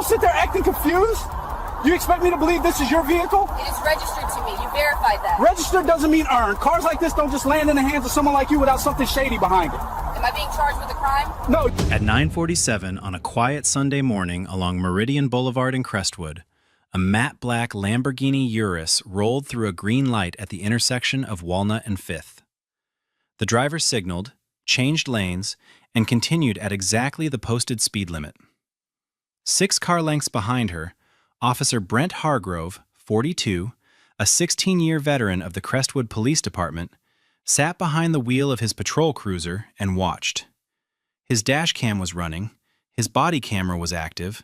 don't sit there acting confused. You expect me to believe this is your vehicle? It is registered to me. You verified that. Registered doesn't mean earned. Cars like this don't just land in the hands of someone like you without something shady behind it. Am I being charged with a crime? No. At 9:47 on a quiet Sunday morning along Meridian Boulevard in Crestwood, a matte black Lamborghini Urus rolled through a green light at the intersection of Walnut and 5th. The driver signaled, changed lanes, and continued at exactly the posted speed limit. 6 car lengths behind her, Officer Brent Hargrove, 42, a 16-year veteran of the Crestwood Police Department, sat behind the wheel of his patrol cruiser and watched. His dash cam was running, his body camera was active.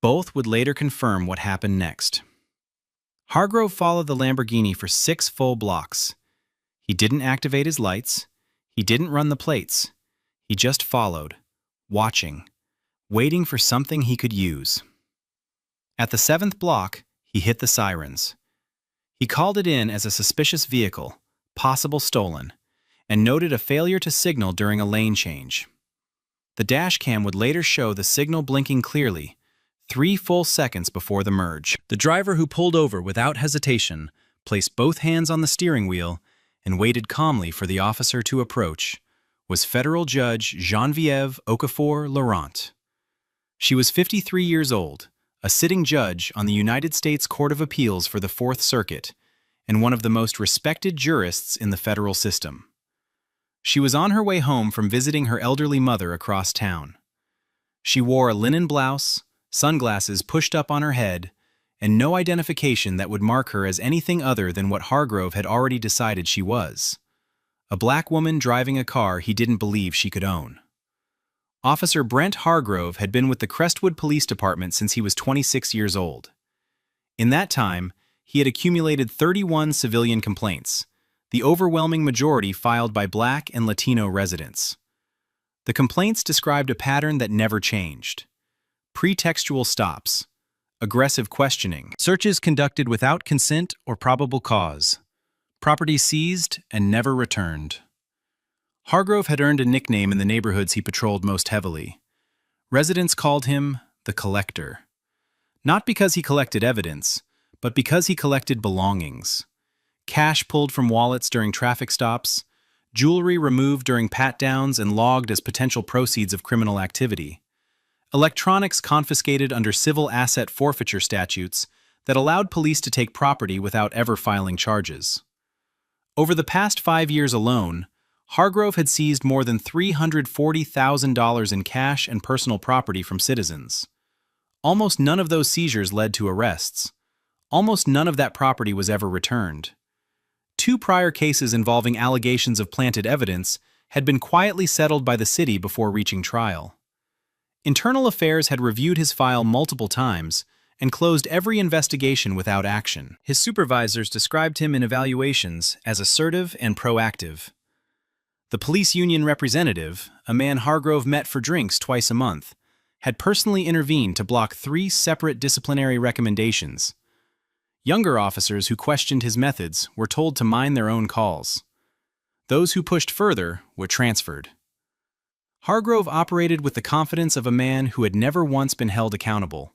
Both would later confirm what happened next. Hargrove followed the Lamborghini for 6 full blocks. He didn't activate his lights. He didn't run the plates. He just followed, watching, waiting for something he could use. At the 7th block, he hit the sirens. He called it in as a suspicious vehicle, possible stolen, and noted a failure to signal during a lane change. The dash cam would later show the signal blinking clearly, 3 full seconds before the merge. The driver, who pulled over without hesitation, placed both hands on the steering wheel and waited calmly for the officer to approach, was Federal Judge Geneviève Okafor-Laurent. She was 53 years old, a sitting judge on the United States Court of Appeals for the 4th Circuit, and one of the most respected jurists in the federal system. She was on her way home from visiting her elderly mother across town. She wore a linen blouse, sunglasses pushed up on her head, and no identification that would mark her as anything other than what Hargrove had already decided she was: a black woman driving a car he didn't believe she could own. Officer Brent Hargrove had been with the Crestwood Police Department since he was 26 years old. In that time, he had accumulated 31 civilian complaints, the overwhelming majority filed by Black and Latino residents. The complaints described a pattern that never changed: pretextual stops, aggressive questioning, searches conducted without consent or probable cause, property seized and never returned. Hargrove had earned a nickname in the neighborhoods he patrolled most heavily. Residents called him the Collector. Not because he collected evidence, but because he collected belongings. Cash pulled from wallets during traffic stops, jewelry removed during pat-downs and logged as potential proceeds of criminal activity, electronics confiscated under civil asset forfeiture statutes that allowed police to take property without ever filing charges. Over the past 5 years alone, Hargrove had seized more than $340,000 in cash and personal property from citizens. Almost none of those seizures led to arrests. Almost none of that property was ever returned. 2 prior cases involving allegations of planted evidence had been quietly settled by the city before reaching trial. Internal Affairs had reviewed his file multiple times and closed every investigation without action. His supervisors described him in evaluations as assertive and proactive. The police union representative, a man Hargrove met for drinks twice a month, had personally intervened to block 3 separate disciplinary recommendations. Younger officers who questioned his methods were told to mind their own calls. Those who pushed further were transferred. Hargrove operated with the confidence of a man who had never once been held accountable.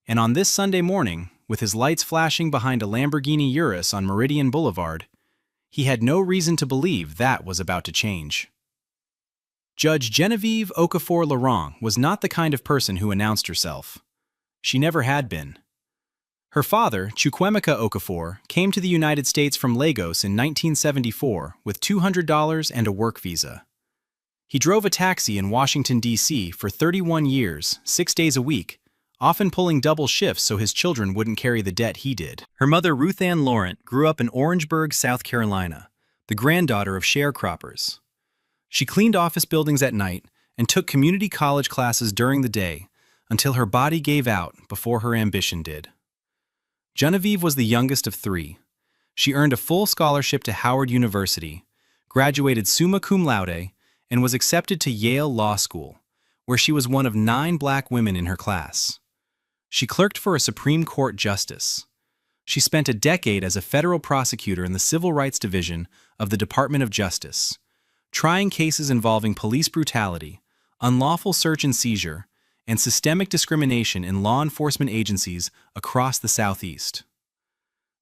And on this Sunday morning, with his lights flashing behind a Lamborghini Urus on Meridian Boulevard, he had no reason to believe that was about to change. Judge Geneviève Okafor-Laurent was not the kind of person who announced herself. She never had been. Her father, Chukwemeka Okafor, came to the United States from Lagos in 1974 with $200 and a work visa. He drove a taxi in Washington, D.C. for 31 years, 6 days a week, often pulling double shifts so his children wouldn't carry the debt he did. Her mother, Ruth Ann Laurent, grew up in Orangeburg, South Carolina, the granddaughter of sharecroppers. She cleaned office buildings at night and took community college classes during the day until her body gave out before her ambition did. Geneviève was the youngest of 3. She earned a full scholarship to Howard University, graduated summa cum laude, and was accepted to Yale Law School, where she was one of 9 black women in her class. She clerked for a Supreme Court justice. She spent a decade as a federal prosecutor in the Civil Rights Division of the Department of Justice, trying cases involving police brutality, unlawful search and seizure, and systemic discrimination in law enforcement agencies across the Southeast.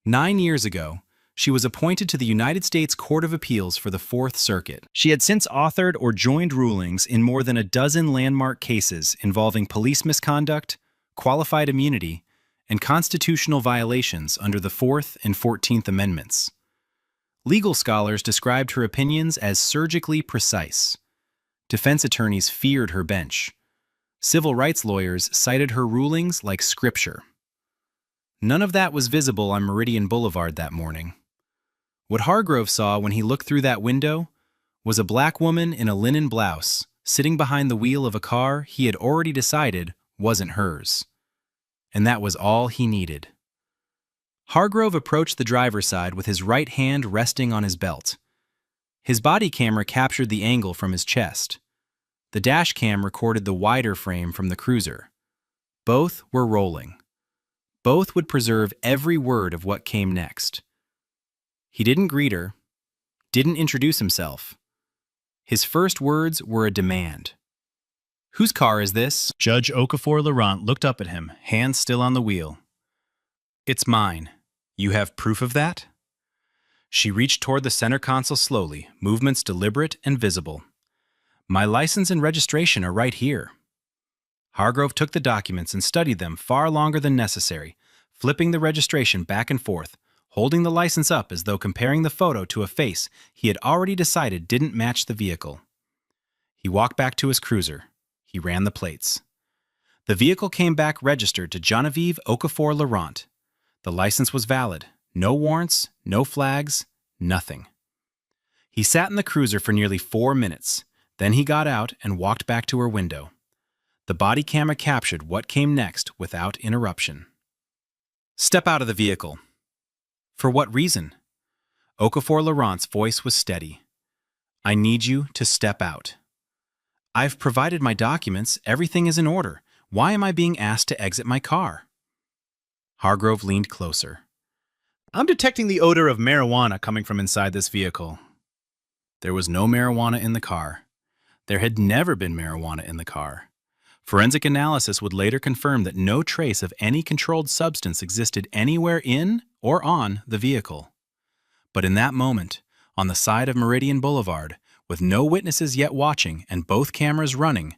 9 years ago, she was appointed to the United States Court of Appeals for the Fourth Circuit. She had since authored or joined rulings in more than a dozen landmark cases involving police misconduct, qualified immunity, and constitutional violations under the Fourth and 14th Amendments. Legal scholars described her opinions as surgically precise. Defense attorneys feared her bench. Civil rights lawyers cited her rulings like scripture. None of that was visible on Meridian Boulevard that morning. What Hargrove saw when he looked through that window was a black woman in a linen blouse sitting behind the wheel of a car he had already decided wasn't hers. And that was all he needed. Hargrove approached the driver's side with his right hand resting on his belt. His body camera captured the angle from his chest. The dash cam recorded the wider frame from the cruiser. Both were rolling. Both would preserve every word of what came next. He didn't greet her, didn't introduce himself. His first words were a demand. "Whose car is this?" Judge Okafor Laurent looked up at him, hands still on the wheel. "It's mine. You have proof of that?" She reached toward the center console slowly, movements deliberate and visible. "My license and registration are right here." Hargrove took the documents and studied them far longer than necessary, flipping the registration back and forth, holding the license up as though comparing the photo to a face he had already decided didn't match the vehicle. He walked back to his cruiser. He ran the plates. The vehicle came back registered to Genevieve Okafor Laurent. The license was valid. No warrants, no flags, nothing. He sat in the cruiser for nearly 4 minutes. Then he got out and walked back to her window. The body camera captured what came next without interruption. "Step out of the vehicle." "For what reason?" Okafor Laurent's voice was steady. "I need you to step out." "I've provided my documents. Everything is in order. Why am I being asked to exit my car?" Hargrove leaned closer. "I'm detecting the odor of marijuana coming from inside this vehicle." There was no marijuana in the car. There had never been marijuana in the car. Forensic analysis would later confirm that no trace of any controlled substance existed anywhere in or on the vehicle. But in that moment, on the side of Meridian Boulevard, with no witnesses yet watching and both cameras running,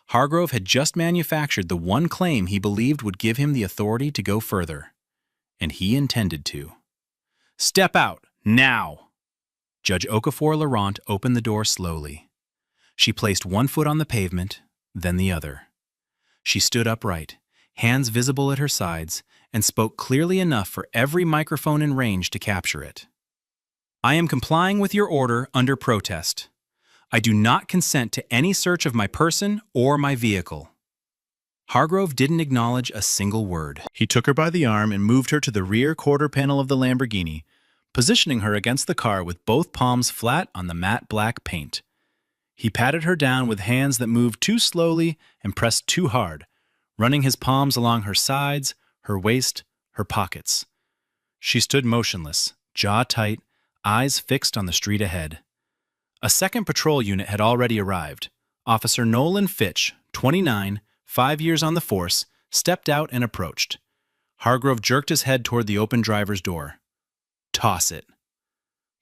Hargrove had just manufactured the one claim he believed would give him the authority to go further. And he intended to. "Step out, now!" Judge Okafor Laurent opened the door slowly. She placed one foot on the pavement, then the other. She stood upright, hands visible at her sides, and spoke clearly enough for every microphone in range to capture it. "I am complying with your order under protest. I do not consent to any search of my person or my vehicle." Hargrove didn't acknowledge a single word. He took her by the arm and moved her to the rear quarter panel of the Lamborghini, positioning her against the car with both palms flat on the matte black paint. He patted her down with hands that moved too slowly and pressed too hard, running his palms along her sides, her waist, her pockets. She stood motionless, jaw tight, eyes fixed on the street ahead. A second patrol unit had already arrived. Officer Nolan Fitch, 29, 5 years on the force, stepped out and approached. Hargrove jerked his head toward the open driver's door. "Toss it."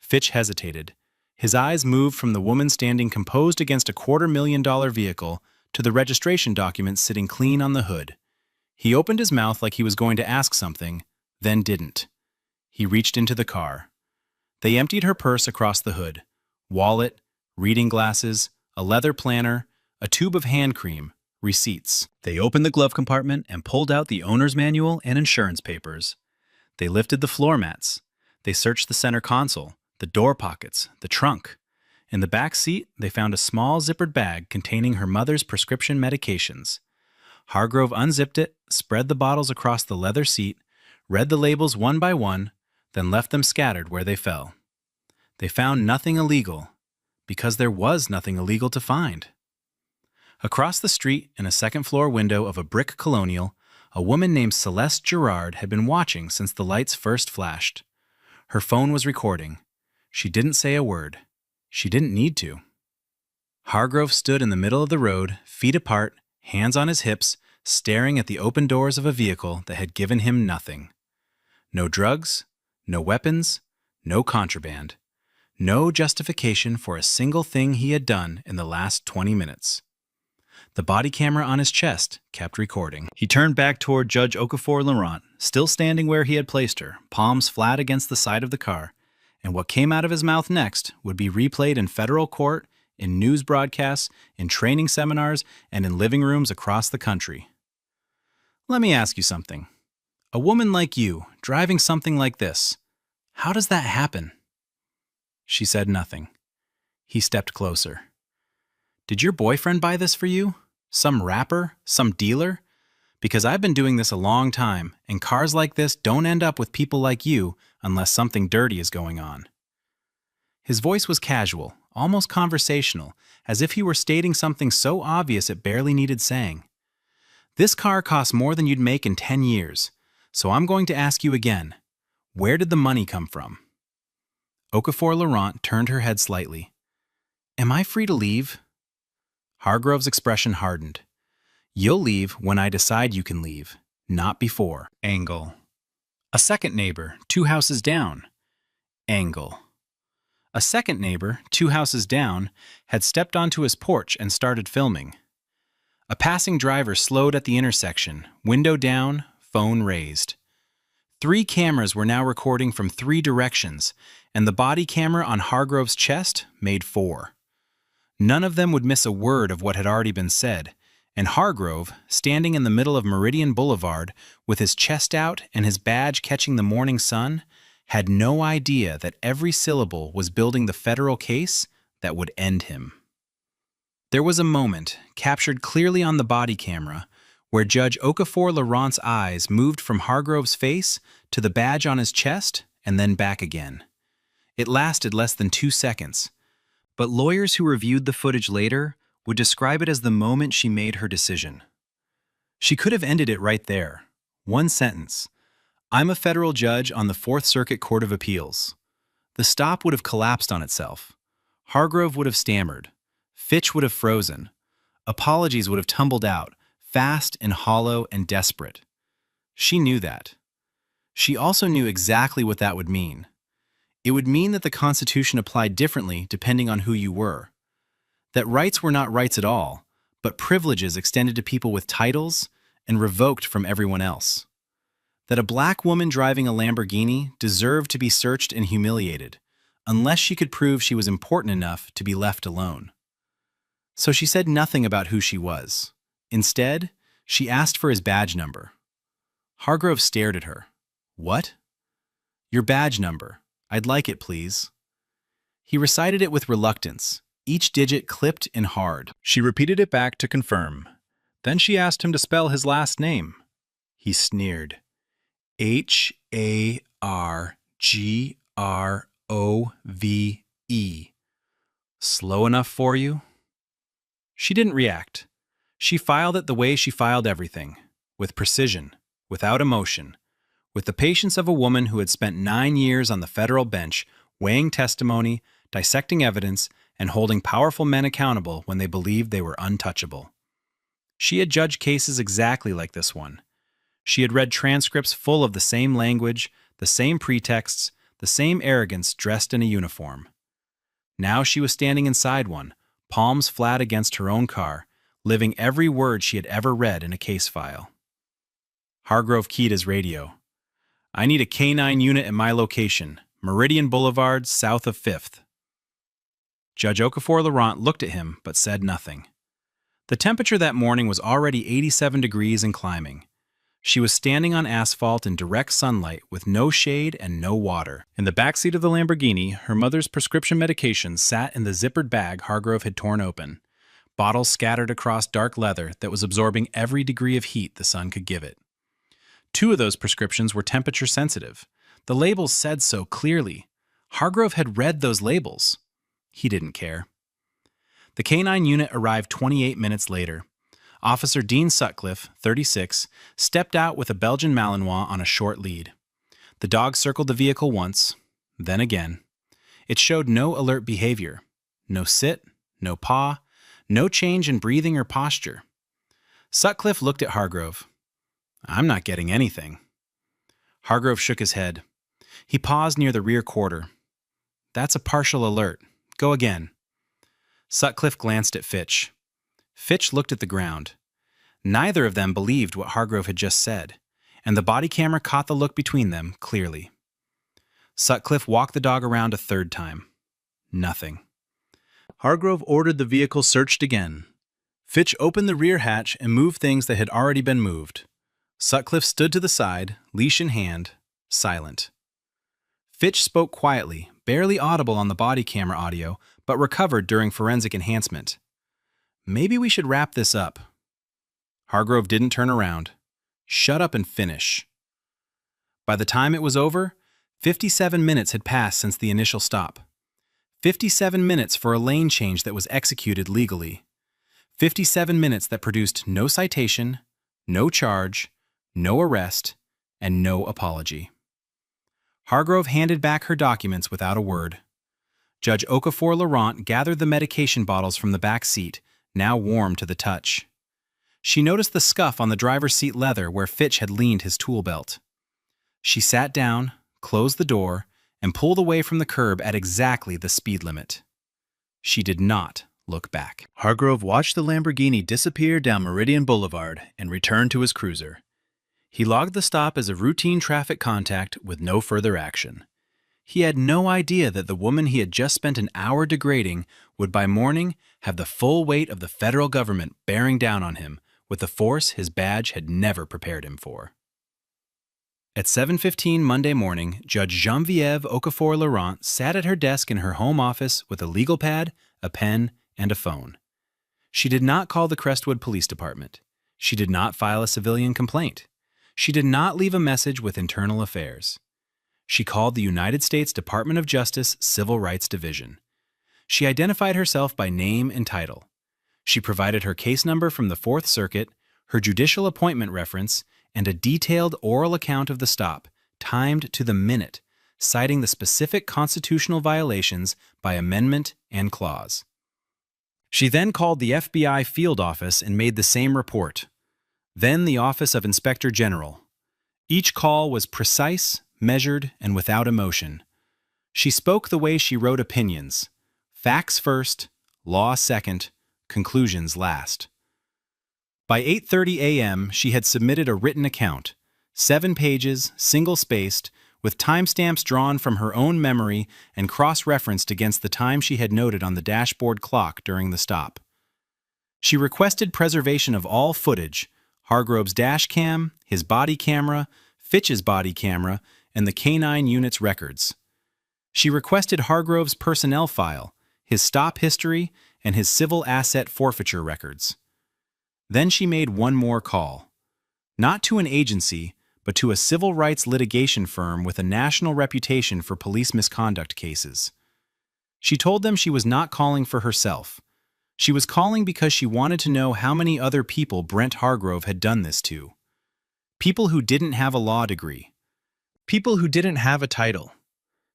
Fitch hesitated. His eyes moved from the woman standing composed against a $250,000 vehicle to the registration document sitting clean on the hood. He opened his mouth like he was going to ask something, then didn't. He reached into the car. They emptied her purse across the hood. Wallet, reading glasses, a leather planner, a tube of hand cream, receipts. They opened the glove compartment and pulled out the owner's manual and insurance papers. They lifted the floor mats. They searched the center console, the door pockets, the trunk. In the back seat, they found a small zippered bag containing her mother's prescription medications. Hargrove unzipped it, spread the bottles across the leather seat, read the labels one by one, then left them scattered where they fell. They found nothing illegal, because there was nothing illegal to find. Across the street, in a second-floor window of a brick colonial, a woman named Celeste Gerard had been watching since the lights first flashed. Her phone was recording. She didn't say a word. She didn't need to. Hargrove stood in the middle of the road, feet apart, hands on his hips, staring at the open doors of a vehicle that had given him nothing. No drugs, no weapons, no contraband. No justification for a single thing he had done in the last 20 minutes. The body camera on his chest kept recording. He turned back toward Judge Okafor Laurent, still standing where he had placed her, palms flat against the side of the car, and what came out of his mouth next would be replayed in federal court, in news broadcasts, in training seminars, and in living rooms across the country. Let me ask you something. A woman like you, driving something like this, how does that happen? She said nothing. He stepped closer. Did your boyfriend buy this for you? Some rapper? Some dealer? Because I've been doing this a long time, and cars like this don't end up with people like you unless something dirty is going on. His voice was casual, almost conversational, as if he were stating something so obvious it barely needed saying. This car costs more than you'd make in 10 years, so I'm going to ask you again, where did the money come from? Okafor Laurent turned her head slightly. Am I free to leave? Hargrove's expression hardened. You'll leave when I decide you can leave, not before. Angle. A second neighbor, 2 houses down. Angle. A second neighbor, 2 houses down, had stepped onto his porch and started filming. A passing driver slowed at the intersection, window down, phone raised. 3 cameras were now recording from 3 directions, and the body camera on Hargrove's chest made 4. None of them would miss a word of what had already been said, and Hargrove, standing in the middle of Meridian Boulevard with his chest out and his badge catching the morning sun, had no idea that every syllable was building the federal case that would end him. There was a moment, captured clearly on the body camera, where Judge Okafor Laurent's eyes moved from Hargrove's face to the badge on his chest and then back again. It lasted less than 2 seconds, but lawyers who reviewed the footage later would describe it as the moment she made her decision. She could have ended it right there. 1 sentence. I'm a federal judge on the 4th Circuit Court of Appeals. The stop would have collapsed on itself. Hargrove would have stammered. Fitch would have frozen. Apologies would have tumbled out, fast and hollow and desperate. She knew that. She also knew exactly what that would mean. It would mean that the Constitution applied differently depending on who you were. That rights were not rights at all, but privileges extended to people with titles and revoked from everyone else. That a black woman driving a Lamborghini deserved to be searched and humiliated, unless she could prove she was important enough to be left alone. So she said nothing about who she was. Instead, she asked for his badge number. Hargrove stared at her. What? Your badge number. I'd like it, please. He recited it with reluctance, each digit clipped and hard. She repeated it back to confirm. Then she asked him to spell his last name. He sneered. Hargrove. Slow enough for you? She didn't react. She filed it the way she filed everything, with precision, without emotion, with the patience of a woman who had spent 9 years on the federal bench, weighing testimony, dissecting evidence, and holding powerful men accountable when they believed they were untouchable. She had judged cases exactly like this one. She had read transcripts full of the same language, the same pretexts, the same arrogance dressed in a uniform. Now she was standing inside one, palms flat against her own car, living every word she had ever read in a case file. Hargrove keyed his radio. I need a K-9 unit at my location, Meridian Boulevard, south of 5th. Judge Okafor Laurent looked at him but said nothing. The temperature that morning was already 87 degrees and climbing. She was standing on asphalt in direct sunlight with no shade and no water. In the backseat of the Lamborghini, her mother's prescription medications sat in the zippered bag Hargrove had torn open, bottles scattered across dark leather that was absorbing every degree of heat the sun could give it. 2 of those prescriptions were temperature sensitive. The labels said so clearly. Hargrove had read those labels. He didn't care. The K-9 unit arrived 28 minutes later. Officer Dean Sutcliffe, 36, stepped out with a Belgian Malinois on a short lead. The dog circled the vehicle once, then again. It showed no alert behavior. No sit, no paw, no change in breathing or posture. Sutcliffe looked at Hargrove. "I'm not getting anything." Hargrove shook his head. He paused near the rear quarter. "That's a partial alert. Go again." Sutcliffe glanced at Fitch. Fitch looked at the ground. Neither of them believed what Hargrove had just said, and the body camera caught the look between them clearly. Sutcliffe walked the dog around a third time. Nothing. Hargrove ordered the vehicle searched again. Fitch opened the rear hatch and moved things that had already been moved. Sutcliffe stood to the side, leash in hand, silent. Fitch spoke quietly, barely audible on the body camera audio, but recovered during forensic enhancement. "Maybe we should wrap this up." Hargrove didn't turn around. "Shut up and finish." By the time it was over, 57 minutes had passed since the initial stop. 57 minutes for a lane change that was executed legally. 57 minutes that produced no citation, no charge, no arrest, and no apology. Hargrove handed back her documents without a word. Judge Okafor-Laurent gathered the medication bottles from the back seat, now warm to the touch. She noticed the scuff on the driver's seat leather where Fitch had leaned his tool belt. She sat down, closed the door, and pulled away from the curb at exactly the speed limit. She did not look back. Hargrove watched the Lamborghini disappear down Meridian Boulevard and returned to his cruiser. He logged the stop as a routine traffic contact with no further action. He had no idea that the woman he had just spent an hour degrading would by morning have the full weight of the federal government bearing down on him with the force his badge had never prepared him for. At 7:15 Monday morning, Judge Geneviève Okafor-Laurent sat at her desk in her home office with a legal pad, a pen, and a phone. She did not call the Crestwood Police Department. She did not file a civilian complaint. She did not leave a message with Internal Affairs. She called the United States Department of Justice Civil Rights Division. She identified herself by name and title. She provided her case number from the Fourth Circuit, her judicial appointment reference, and a detailed oral account of the stop, timed to the minute, citing the specific constitutional violations by amendment and clause. She then called the FBI field office and made the same report. Then the Office of Inspector General. Each call was precise, measured, and without emotion. She spoke the way she wrote opinions. Facts first, law second, conclusions last. By 8:30 a.m., she had submitted a written account, 7 pages, single-spaced, with timestamps drawn from her own memory and cross-referenced against the time she had noted on the dashboard clock during the stop. She requested preservation of all footage, Hargrove's dash cam, his body camera, Fitch's body camera, and the K-9 unit's records. She requested Hargrove's personnel file, his stop history, and his civil asset forfeiture records. Then she made one more call. Not to an agency, but to a civil rights litigation firm with a national reputation for police misconduct cases. She told them she was not calling for herself. She was calling because she wanted to know how many other people Brent Hargrove had done this to. People who didn't have a law degree. People who didn't have a title.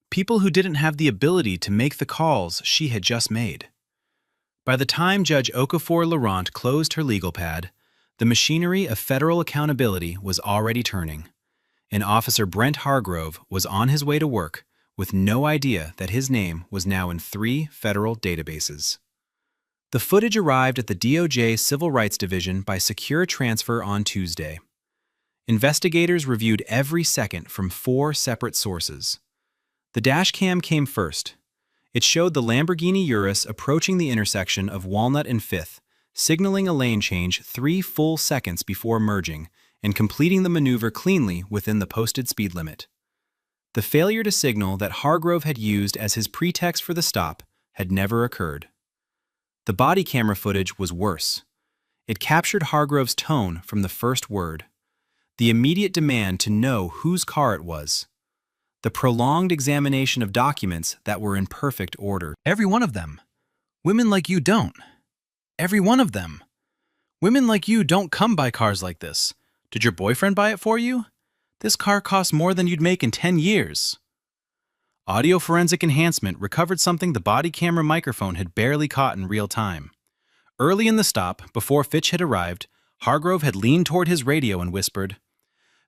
People who didn't have the ability to make the calls she had just made. By the time Judge Okafor-Laurent closed her legal pad, the machinery of federal accountability was already turning, and Officer Brent Hargrove was on his way to work with no idea that his name was now in 3 federal databases. The footage arrived at the DOJ Civil Rights Division by secure transfer on Tuesday. Investigators reviewed every second from 4 separate sources. The dashcam came first. It showed the Lamborghini Urus approaching the intersection of Walnut and 5th, signaling a lane change 3 full seconds before merging and completing the maneuver cleanly within the posted speed limit. The failure to signal that Hargrove had used as his pretext for the stop had never occurred. The body camera footage was worse. It captured Hargrove's tone from the first word, the immediate demand to know whose car it was, the prolonged examination of documents that were in perfect order. Every one of them. Women like you don't. Every one of them. Women like you don't come by cars like this. Did your boyfriend buy it for you? This car costs more than you'd make in 10 years. Audio forensic enhancement recovered something the body camera microphone had barely caught in real time. Early in the stop, before Fitch had arrived, Hargrove had leaned toward his radio and whispered,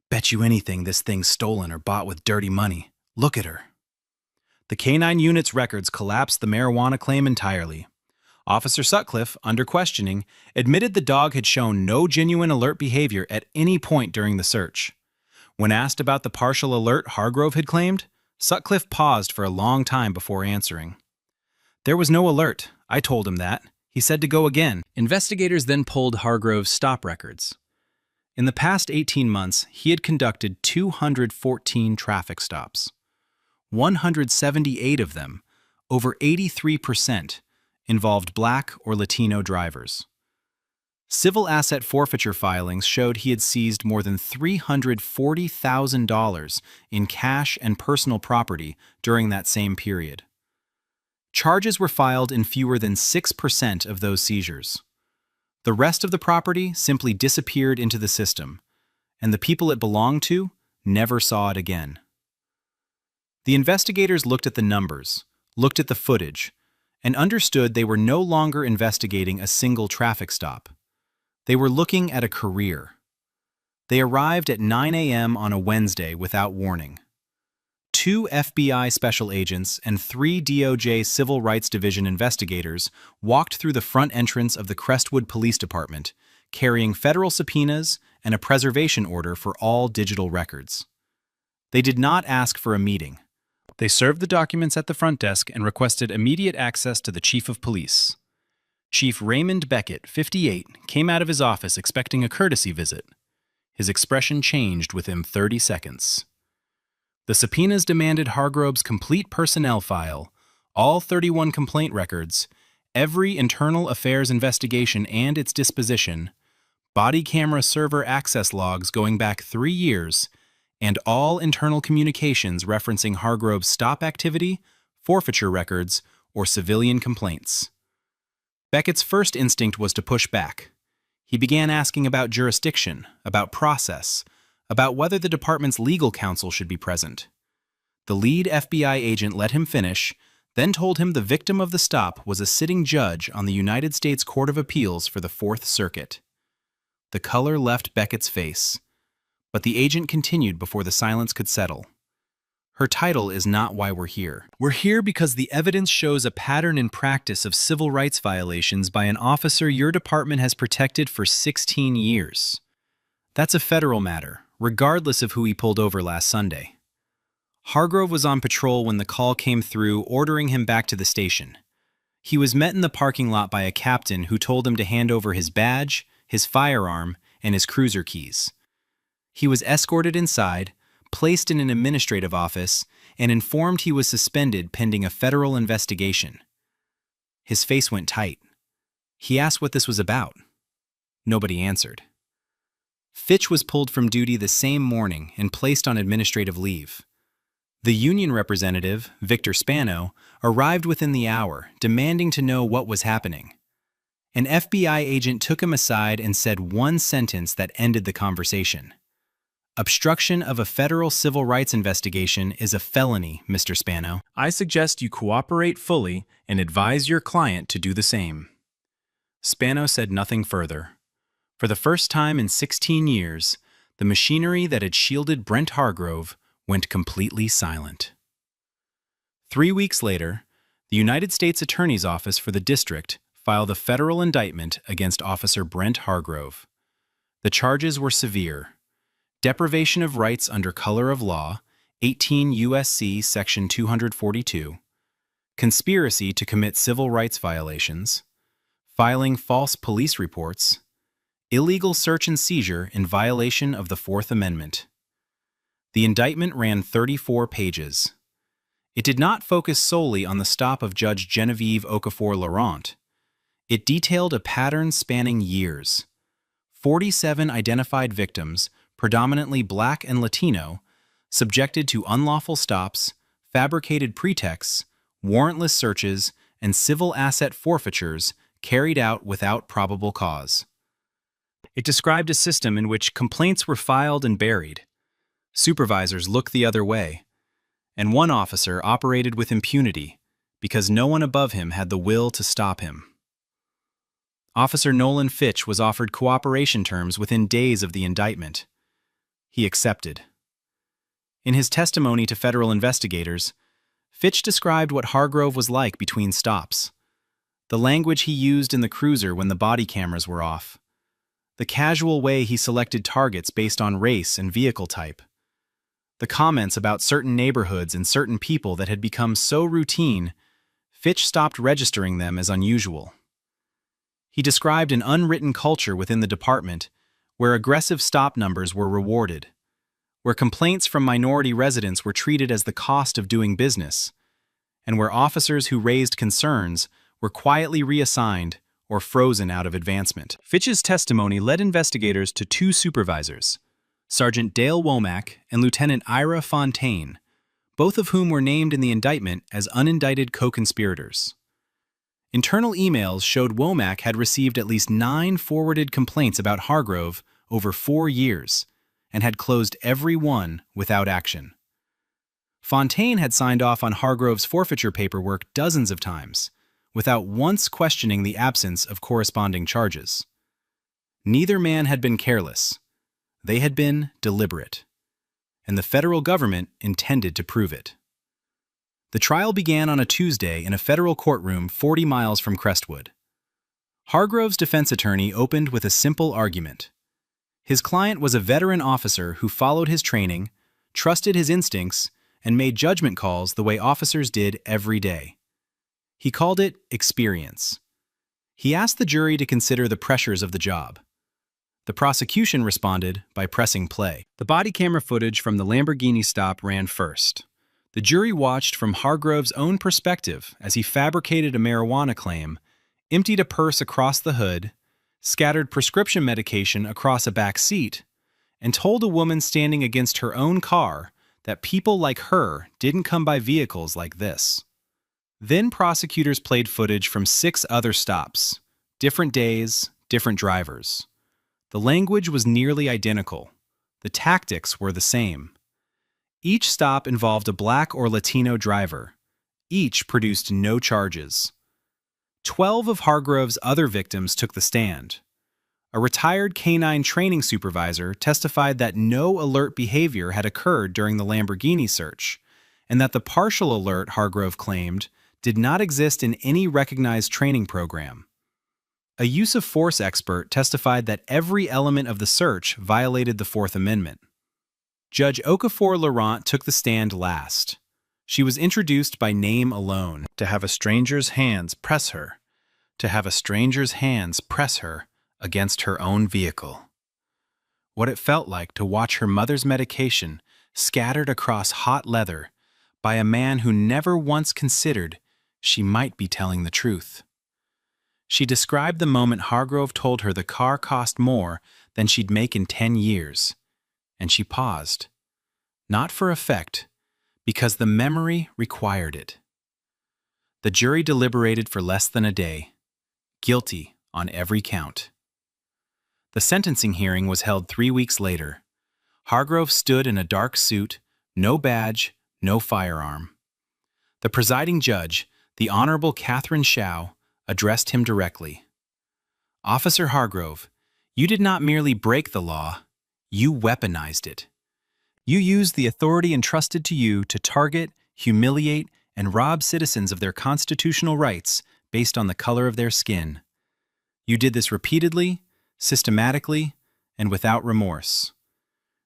"Bet you anything this thing's stolen or bought with dirty money. Look at her." The K-9 unit's records collapsed the marijuana claim entirely. Officer Sutcliffe, under questioning, admitted the dog had shown no genuine alert behavior at any point during the search. When asked about the partial alert Hargrove had claimed, Sutcliffe paused for a long time before answering. "There was no alert. I told him that. He said to go again." Investigators then pulled Hargrove's stop records. In the past 18 months, he had conducted 214 traffic stops. 178 of them, over 83%, involved Black or Latino drivers. Civil asset forfeiture filings showed he had seized more than $340,000 in cash and personal property during that same period. Charges were filed in fewer than 6% of those seizures. The rest of the property simply disappeared into the system, and the people it belonged to never saw it again. The investigators looked at the numbers, looked at the footage, and understood they were no longer investigating a single traffic stop. They were looking at a career. They arrived at 9 a.m. on a Wednesday without warning. 2 FBI special agents and 3 DOJ Civil Rights Division investigators walked through the front entrance of the Crestwood Police Department, carrying federal subpoenas and a preservation order for all digital records. They did not ask for a meeting. They served the documents at the front desk and requested immediate access to the Chief of Police. Chief Raymond Beckett, 58, came out of his office expecting a courtesy visit. His expression changed within 30 seconds. The subpoenas demanded Hargrove's complete personnel file, all 31 complaint records, every internal affairs investigation and its disposition, body camera server access logs going back 3 years, and all internal communications referencing Hargrove's stop activity, forfeiture records, or civilian complaints. Beckett's first instinct was to push back. He began asking about jurisdiction, about process, about whether the department's legal counsel should be present. The lead FBI agent let him finish, then told him the victim of the stop was a sitting judge on the United States Court of Appeals for the Fourth Circuit. The color left Beckett's face, but the agent continued before the silence could settle. "Her title is not why we're here. We're here because the evidence shows a pattern in practice of civil rights violations by an officer your department has protected for 16 years. That's a federal matter, regardless of who he pulled over last Sunday." Hargrove was on patrol when the call came through ordering him back to the station. He was met in the parking lot by a captain who told him to hand over his badge, his firearm, and his cruiser keys. He was escorted inside, placed in an administrative office, and informed he was suspended pending a federal investigation. His face went tight. He asked what this was about. Nobody answered. Fitch was pulled from duty the same morning and placed on administrative leave. The union representative, Victor Spano, arrived within the hour, demanding to know what was happening. An FBI agent took him aside and said one sentence that ended the conversation. "Obstruction of a federal civil rights investigation is a felony, Mr. Spano. I suggest you cooperate fully and advise your client to do the same." Spano said nothing further. For the first time in 16 years, the machinery that had shielded Brent Hargrove went completely silent. 3 weeks later, the United States Attorney's Office for the District filed a federal indictment against Officer Brent Hargrove. The charges were severe: deprivation of rights under color of law, 18 U.S.C. Section 242, conspiracy to commit civil rights violations, filing false police reports, illegal search and seizure in violation of the Fourth Amendment. The indictment ran 34 pages. It did not focus solely on the stop of Judge Genevieve Okafor-Laurent. It detailed a pattern spanning years. 47 identified victims, predominantly Black and Latino, subjected to unlawful stops, fabricated pretexts, warrantless searches, and civil asset forfeitures carried out without probable cause. It described a system in which complaints were filed and buried. Supervisors looked the other way, and one officer operated with impunity because no one above him had the will to stop him. Officer Nolan Fitch was offered cooperation terms within days of the indictment. He accepted. In his testimony to federal investigators, Fitch described what Hargrove was like between stops, the language he used in the cruiser when the body cameras were off, the casual way he selected targets based on race and vehicle type, the comments about certain neighborhoods and certain people that had become so routine, Fitch stopped registering them as unusual. He described an unwritten culture within the department where aggressive stop numbers were rewarded, where complaints from minority residents were treated as the cost of doing business, and where officers who raised concerns were quietly reassigned or frozen out of advancement. Fitch's testimony led investigators to two supervisors, Sergeant Dale Womack and Lieutenant Ira Fontaine, both of whom were named in the indictment as unindicted co-conspirators. Internal emails showed Womack had received at least 9 forwarded complaints about Hargrove over 4 years, and had closed every one without action. Fontaine had signed off on Hargrove's forfeiture paperwork dozens of times, without once questioning the absence of corresponding charges. Neither man had been careless. They had been deliberate, and the federal government intended to prove it. The trial began on a Tuesday in a federal courtroom 40 miles from Crestwood. Hargrove's defense attorney opened with a simple argument. His client was a veteran officer who followed his training, trusted his instincts, and made judgment calls the way officers did every day. He called it experience. He asked the jury to consider the pressures of the job. The prosecution responded by pressing play. The body camera footage from the Lamborghini stop ran first. The jury watched from Hargrove's own perspective as he fabricated a marijuana claim, emptied a purse across the hood, scattered prescription medication across a back seat, and told a woman standing against her own car that people like her didn't come by vehicles like this. Then prosecutors played footage from 6 other stops, different days, different drivers. The language was nearly identical. The tactics were the same. Each stop involved a Black or Latino driver. Each produced no charges. 12 of Hargrove's other victims took the stand. A retired canine training supervisor testified that no alert behavior had occurred during the Lamborghini search, and that the partial alert Hargrove claimed did not exist in any recognized training program. A use of force expert testified that every element of the search violated the Fourth Amendment. Judge Okafor Laurent took the stand last. She was introduced by name alone. To have a stranger's hands press her. To have a stranger's hands press her against her own vehicle. What it felt like to watch her mother's medication scattered across hot leather by a man who never once considered she might be telling the truth. She described the moment Hargrove told her the car cost more than she'd make in 10 years, and she paused. Not for effect, because the memory required it. The jury deliberated for less than a day, guilty on every count. The sentencing hearing was held 3 weeks later. Hargrove stood in a dark suit, no badge, no firearm. The presiding judge, the Honorable Catherine Shao, addressed him directly. Officer Hargrove, you did not merely break the law, you weaponized it. You used the authority entrusted to you to target, humiliate, and rob citizens of their constitutional rights based on the color of their skin. You did this repeatedly, systematically, and without remorse.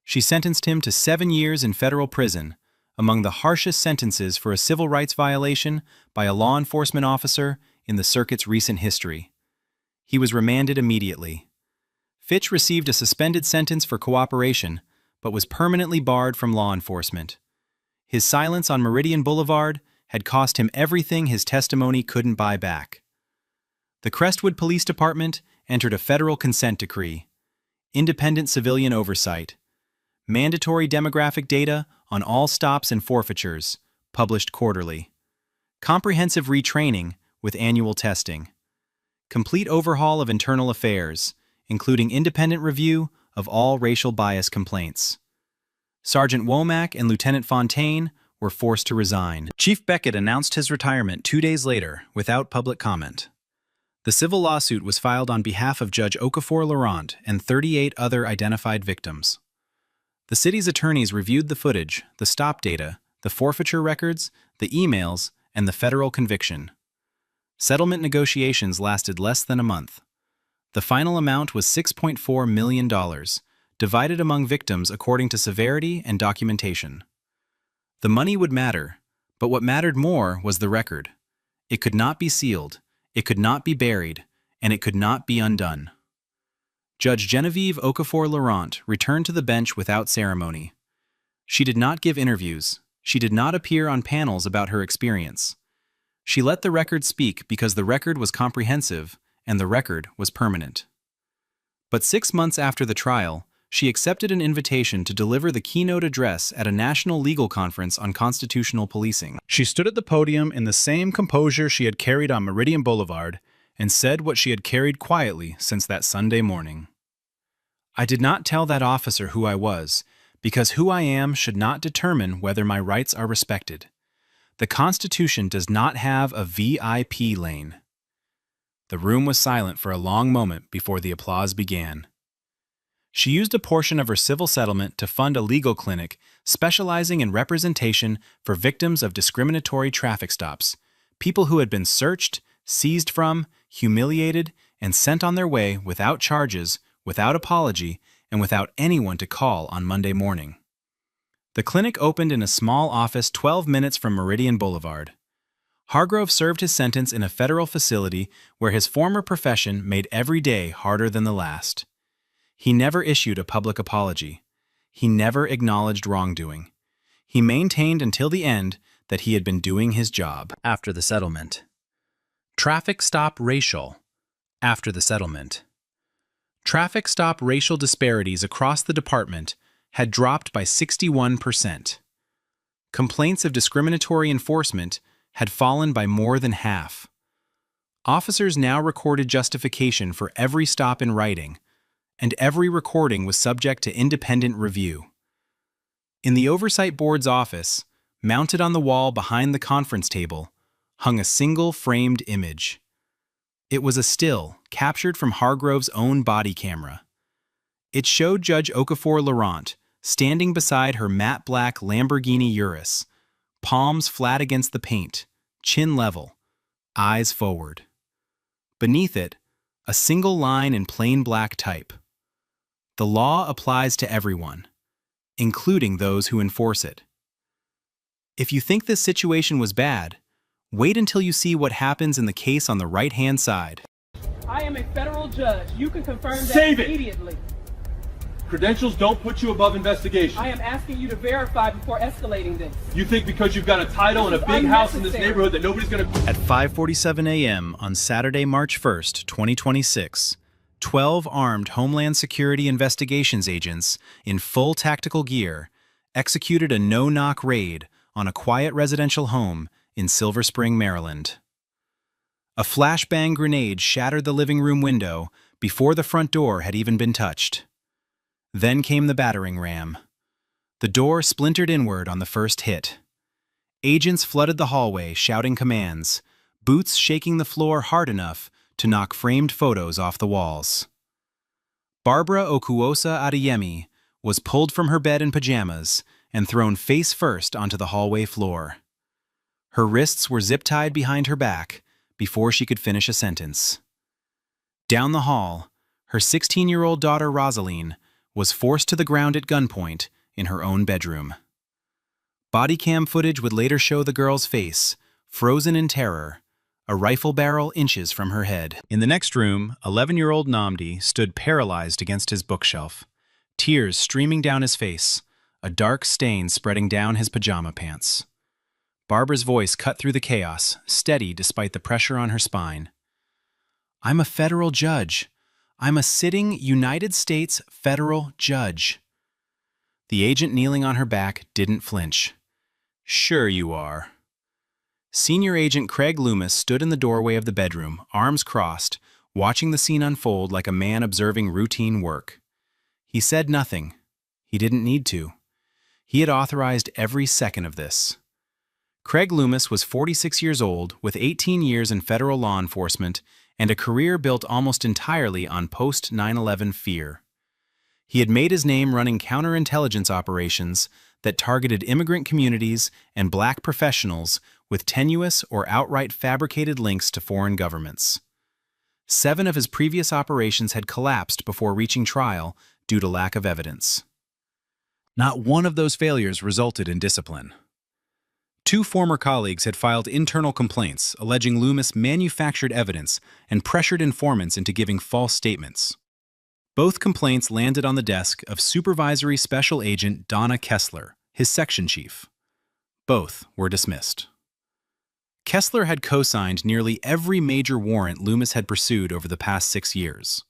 She sentenced him to 7 years in federal prison, among the harshest sentences for a civil rights violation by a law enforcement officer in the circuit's recent history. He was remanded immediately. Fitch received a suspended sentence for cooperation, but was permanently barred from law enforcement. His silence on Meridian Boulevard had cost him everything his testimony couldn't buy back. The Crestwood Police Department entered a federal consent decree, independent civilian oversight, mandatory demographic data on all stops and forfeitures, published quarterly, comprehensive retraining with annual testing, complete overhaul of internal affairs, including independent review of all racial bias complaints. Sergeant Womack and Lieutenant Fontaine were forced to resign. Chief Beckett announced his retirement 2 days later without public comment. The civil lawsuit was filed on behalf of Judge Okafor Laurent and 38 other identified victims. The city's attorneys reviewed the footage, the stop data, the forfeiture records, the emails, and the federal conviction. Settlement negotiations lasted less than a month. The final amount was $6.4 million, divided among victims according to severity and documentation. The money would matter, but what mattered more was the record. It could not be sealed, it could not be buried, and it could not be undone. Judge Genevieve Okafor Laurent returned to the bench without ceremony. She did not give interviews. She did not appear on panels about her experience. She let the record speak because the record was comprehensive and the record was permanent. But 6 months after the trial, she accepted an invitation to deliver the keynote address at a national legal conference on constitutional policing. She stood at the podium in the same composure she had carried on Meridian Boulevard and said what she had carried quietly since that Sunday morning. I did not tell that officer who I was, because who I am should not determine whether my rights are respected. The Constitution does not have a VIP lane. The room was silent for a long moment before the applause began. She used a portion of her civil settlement to fund a legal clinic specializing in representation for victims of discriminatory traffic stops, people who had been searched, seized from, humiliated, and sent on their way without charges, without apology, and without anyone to call on Monday morning. The clinic opened in a small office 12 minutes from Meridian Boulevard. Hargrove served his sentence in a federal facility where his former profession made every day harder than the last. He never issued a public apology. He never acknowledged wrongdoing. He maintained until the end that he had been doing his job. After the settlement. Traffic stop racial. After the settlement. Traffic stop racial disparities across the department had dropped by 61%. Complaints of discriminatory enforcement had fallen by more than half. Officers now recorded justification for every stop in writing, and every recording was subject to independent review. In the Oversight Board's office, mounted on the wall behind the conference table, hung a single framed image. It was a still captured from Hargrove's own body camera. It showed Judge Okafor Laurent standing beside her matte black Lamborghini Urus, palms flat against the paint, chin level, eyes forward. Beneath it, a single line in plain black type. The law applies to everyone, including those who enforce it. If you think this situation was bad, wait until you see what happens in the case on the right-hand side. I am a federal judge. You can confirm that Save it. immediately. Credentials don't put you above investigation. I am asking you to verify before escalating this. You think because you've got a title and a big house in this neighborhood that nobody's gonna... At 5:47 a.m. on Saturday, March 1st, 2026, 12 armed Homeland Security investigations agents in full tactical gear executed a no-knock raid on a quiet residential home in Silver Spring, Maryland. A flashbang grenade shattered the living room window before the front door had even been touched. Then came the battering ram. The door splintered inward on the first hit. Agents flooded the hallway shouting commands, boots shaking the floor hard enough to knock framed photos off the walls. Barbara Okuosa Adeyemi was pulled from her bed in pajamas and thrown face first onto the hallway floor. Her wrists were zip-tied behind her back before she could finish a sentence. Down the hall, her 16-year-old daughter Rosaline was forced to the ground at gunpoint in her own bedroom. Bodycam footage would later show the girl's face, frozen in terror, a rifle barrel inches from her head. In the next room, 11-year-old Namdi stood paralyzed against his bookshelf, tears streaming down his face, a dark stain spreading down his pajama pants. Barbara's voice cut through the chaos, steady despite the pressure on her spine. "I'm a federal judge. I'm a sitting United States federal judge." The agent kneeling on her back didn't flinch. "Sure you are." Senior Agent Craig Loomis stood in the doorway of the bedroom, arms crossed, watching the scene unfold like a man observing routine work. He said nothing. He didn't need to. He had authorized every second of this. Craig Loomis was 46 years old, with 18 years in federal law enforcement and a career built almost entirely on post-9/11 fear. He had made his name running counterintelligence operations that targeted immigrant communities and black professionals with tenuous or outright fabricated links to foreign governments. 7 of his previous operations had collapsed before reaching trial due to lack of evidence. Not one of those failures resulted in discipline. 2 former colleagues had filed internal complaints alleging Loomis manufactured evidence and pressured informants into giving false statements. Both complaints landed on the desk of Supervisory Special Agent Donna Kessler, his section chief. Both were dismissed. Kessler had co-signed nearly every major warrant Loomis had pursued over the past 6 years.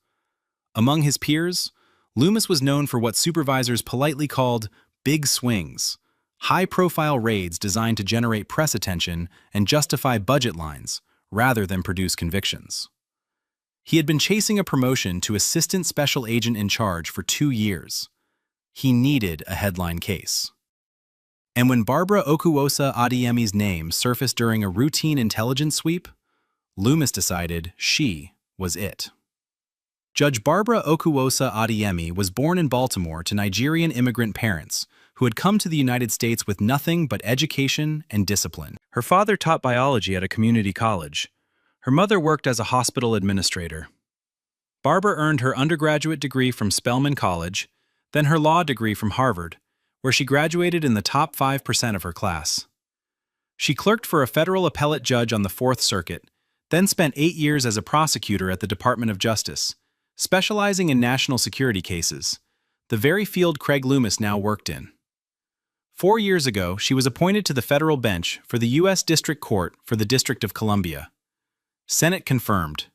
Among his peers, Loomis was known for what supervisors politely called big swings, high-profile raids designed to generate press attention and justify budget lines rather than produce convictions. He had been chasing a promotion to Assistant Special Agent in Charge for 2 years. He needed a headline case. And when Barbara Okuwosa Adeyemi's name surfaced during a routine intelligence sweep, Loomis decided she was it. Judge Barbara Okuwosa Adeyemi was born in Baltimore to Nigerian immigrant parents who had come to the United States with nothing but education and discipline. Her father taught biology at a community college. Her mother worked as a hospital administrator. Barbara earned her undergraduate degree from Spelman College, then her law degree from Harvard, where she graduated in the top 5% of her class. She clerked for a federal appellate judge on the Fourth Circuit, then spent 8 years as a prosecutor at the Department of Justice, specializing in national security cases, the very field Craig Loomis now worked in. 4 years ago, she was appointed to the federal bench for the U.S. District Court for the District of Columbia. Senate confirmed.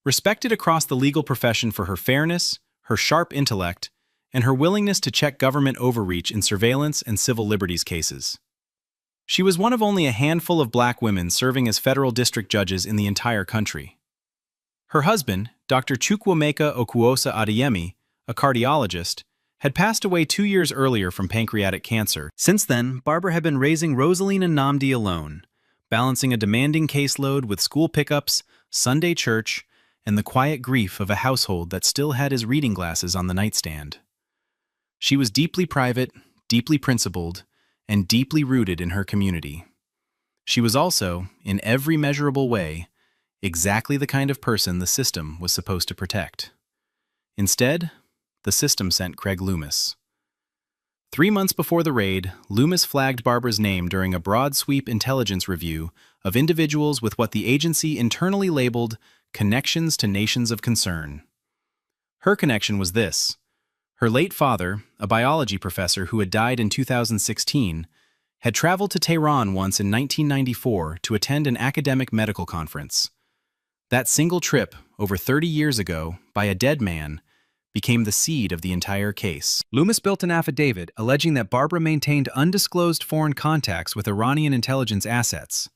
Respected across the legal profession for her fairness, her sharp intellect, and her willingness to check government overreach in surveillance and civil liberties cases. She was one of only a handful of black women serving as federal district judges in the entire country. Her husband, Dr. Chukwuemeka Okuwosa Adeyemi, a cardiologist, had passed away 2 years earlier from pancreatic cancer. Since then, Barbara had been raising Rosaline and Nnamdi alone, balancing a demanding caseload with school pickups, Sunday church, and the quiet grief of a household that still had his reading glasses on the nightstand. She was deeply private, deeply principled, and deeply rooted in her community. She was also, in every measurable way, exactly the kind of person the system was supposed to protect. Instead, the system sent Craig Loomis. 3 months before the raid, Loomis flagged Barbara's name during a broad-sweep intelligence review of individuals with what the agency internally labeled connections to nations of concern. Her connection was this. Her late father, a biology professor who had died in 2016, had traveled to Tehran once in 1994 to attend an academic medical conference. That single trip, over 30 years ago, by a dead man, became the seed of the entire case. Loomis built an affidavit alleging that Barbara maintained undisclosed foreign contacts with Iranian intelligence assets.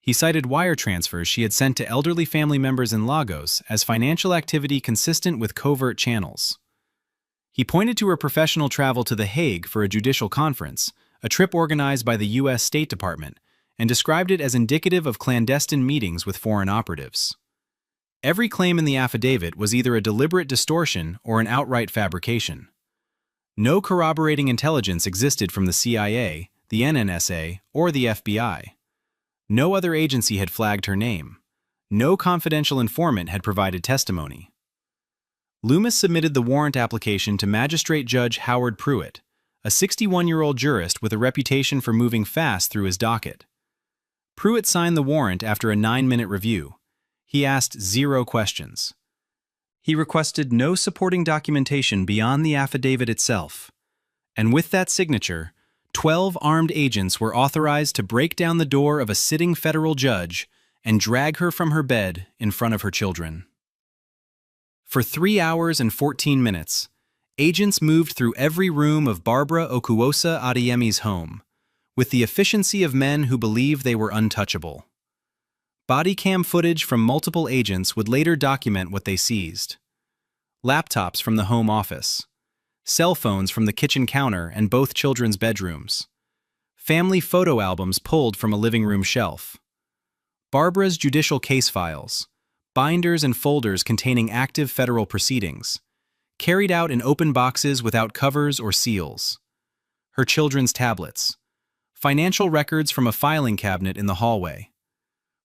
He cited wire transfers she had sent to elderly family members in Lagos as financial activity consistent with covert channels. He pointed to her professional travel to The Hague for a judicial conference, a trip organized by the U.S. State Department, and described it as indicative of clandestine meetings with foreign operatives. Every claim in the affidavit was either a deliberate distortion or an outright fabrication. No corroborating intelligence existed from the CIA, the NNSA, or the FBI. No other agency had flagged her name. No confidential informant had provided testimony. Loomis submitted the warrant application to Magistrate Judge Howard Pruitt, a 61-year-old jurist with a reputation for moving fast through his docket. Pruitt signed the warrant after a 9-minute review. He asked 0 questions. He requested no supporting documentation beyond the affidavit itself. And with that signature, 12 armed agents were authorized to break down the door of a sitting federal judge and drag her from her bed in front of her children. For 3 hours and 14 minutes, agents moved through every room of Barbara Okuwosa Adeyemi's home, with the efficiency of men who believed they were untouchable. Bodycam footage from multiple agents would later document what they seized. Laptops from the home office, cell phones from the kitchen counter and both children's bedrooms, family photo albums pulled from a living room shelf, Barbara's judicial case files, binders and folders containing active federal proceedings, carried out in open boxes without covers or seals. Her children's tablets, financial records from a filing cabinet in the hallway,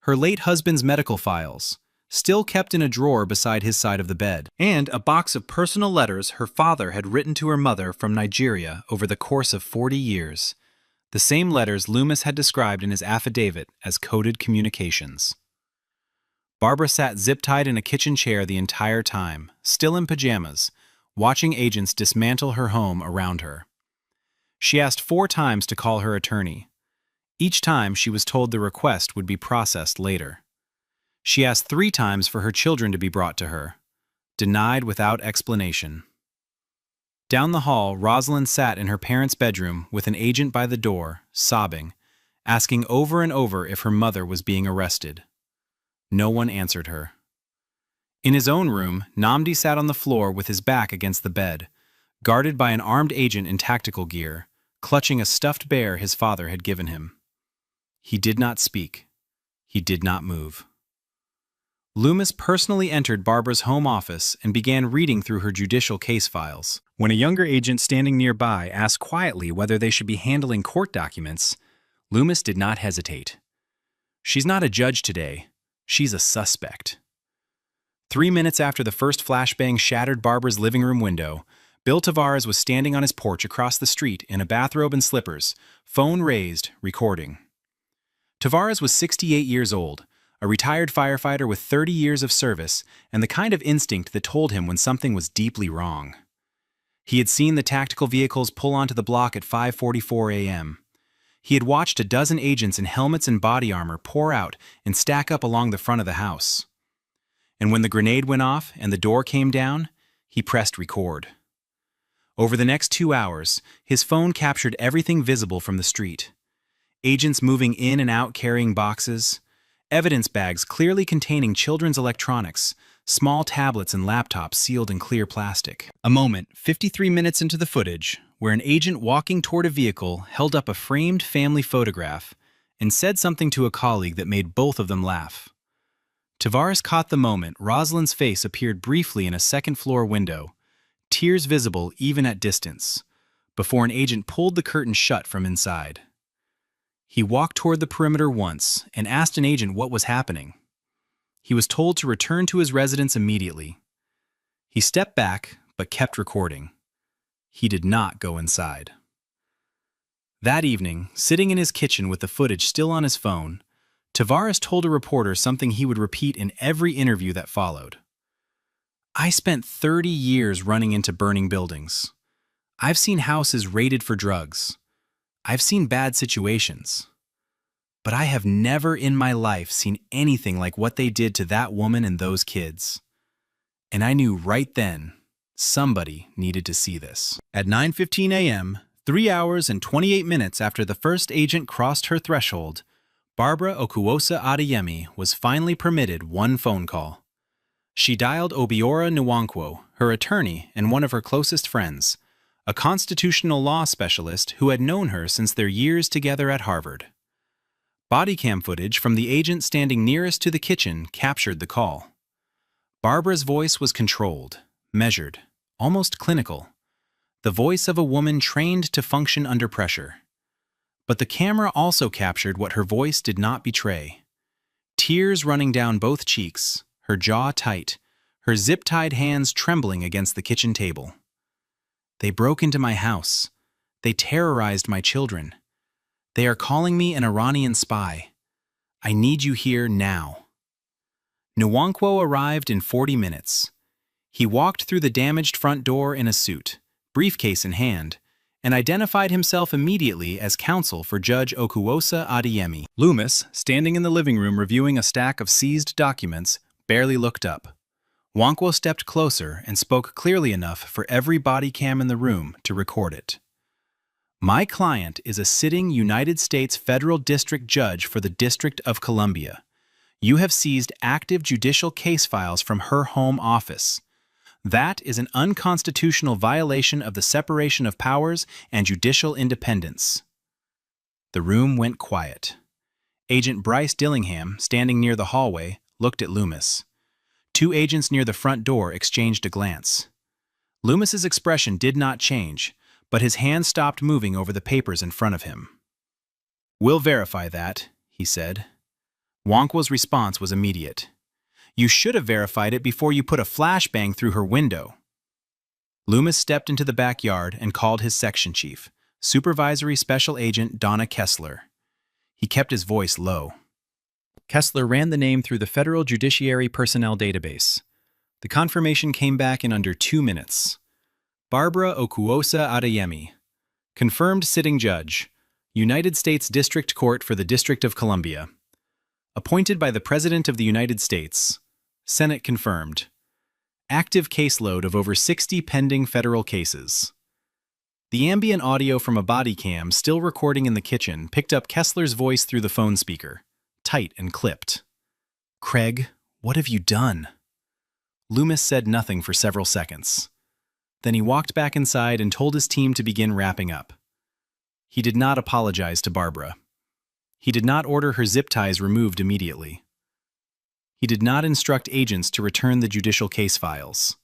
her late husband's medical files, still kept in a drawer beside his side of the bed, and a box of personal letters her father had written to her mother from Nigeria over the course of 40 years, the same letters Loomis had described in his affidavit as coded communications. Barbara sat zip-tied in a kitchen chair the entire time, still in pajamas, watching agents dismantle her home around her. She asked 4 times to call her attorney. Each time she was told the request would be processed later. She asked 3 times for her children to be brought to her, denied without explanation. Down the hall, Rosalind sat in her parents' bedroom with an agent by the door, sobbing, asking over and over if her mother was being arrested. No one answered her. In his own room, Nnamdi sat on the floor with his back against the bed, guarded by an armed agent in tactical gear, clutching a stuffed bear his father had given him. He did not speak. He did not move. Loomis personally entered Barbara's home office and began reading through her judicial case files. When a younger agent standing nearby asked quietly whether they should be handling court documents, Loomis did not hesitate. "She's not a judge today. She's a suspect." 3 minutes after the first flashbang shattered Barbara's living room window, Bill Tavares was standing on his porch across the street in a bathrobe and slippers, phone raised, recording. Tavares was 68 years old, a retired firefighter with 30 years of service and the kind of instinct that told him when something was deeply wrong. He had seen the tactical vehicles pull onto the block at 5:44 a.m. He had watched a dozen agents in helmets and body armor pour out and stack up along the front of the house. And when the grenade went off and the door came down, he pressed record. Over the next 2 hours, his phone captured everything visible from the street. Agents moving in and out carrying boxes, evidence bags clearly containing children's electronics, small tablets and laptops sealed in clear plastic. A moment, 53 minutes into the footage, where an agent walking toward a vehicle held up a framed family photograph and said something to a colleague that made both of them laugh. Tavares caught the moment Rosalind's face appeared briefly in a second-floor window, tears visible even at distance, before an agent pulled the curtain shut from inside. He walked toward the perimeter once and asked an agent what was happening. He was told to return to his residence immediately. He stepped back, but kept recording. He did not go inside. That evening, sitting in his kitchen with the footage still on his phone, Tavares told a reporter something he would repeat in every interview that followed. "I spent 30 years running into burning buildings. I've seen houses raided for drugs. I've seen bad situations. But I have never in my life seen anything like what they did to that woman and those kids. And I knew right then somebody needed to see this." At 9:15 a.m., 3 hours and 28 minutes after the first agent crossed her threshold, Barbara Okuwosa Adeyemi was finally permitted one phone call. She dialed Obiora Nwankwo, her attorney and one of her closest friends, a constitutional law specialist who had known her since their years together at Harvard. Bodycam footage from the agent standing nearest to the kitchen captured the call. Barbara's voice was controlled, measured, almost clinical, the voice of a woman trained to function under pressure. But the camera also captured what her voice did not betray. Tears running down both cheeks, her jaw tight, her zip-tied hands trembling against the kitchen table. "They broke into my house. They terrorized my children. They are calling me an Iranian spy. I need you here now." Nwankwo arrived in 40 minutes. He walked through the damaged front door in a suit, briefcase in hand, and identified himself immediately as counsel for Judge Okuwosa Adeyemi. Loomis, standing in the living room reviewing a stack of seized documents, barely looked up. Nwankwo stepped closer and spoke clearly enough for every body cam in the room to record it. "My client is a sitting United States federal district judge for the District of Columbia. You have seized active judicial case files from her home office. That is an unconstitutional violation of the separation of powers and judicial independence." The room went quiet. Agent Bryce Dillingham, standing near the hallway, looked at Loomis. Two agents near the front door exchanged a glance. Loomis's expression did not change, but his hand stopped moving over the papers in front of him. "We'll verify that," he said. Wonkwa's response was immediate. "You should have verified it before you put a flashbang through her window." Loomis stepped into the backyard and called his section chief, Supervisory Special Agent Donna Kessler. He kept his voice low. Kessler ran the name through the Federal Judiciary Personnel Database. The confirmation came back in under 2 minutes. Barbara Okuosa Adeyemi, confirmed sitting judge, United States District Court for the District of Columbia. Appointed by the President of the United States. Senate confirmed. Active caseload of over 60 pending federal cases. The ambient audio from a Bodycam still recording in the kitchen picked up Kessler's voice through the phone speaker, tight and clipped. "Craig, what have you done?" Loomis said nothing for several seconds. Then he walked back inside and told his team to begin wrapping up. He did not apologize to Barbara. He did not order her zip ties removed immediately. He did not instruct agents to return the judicial case files.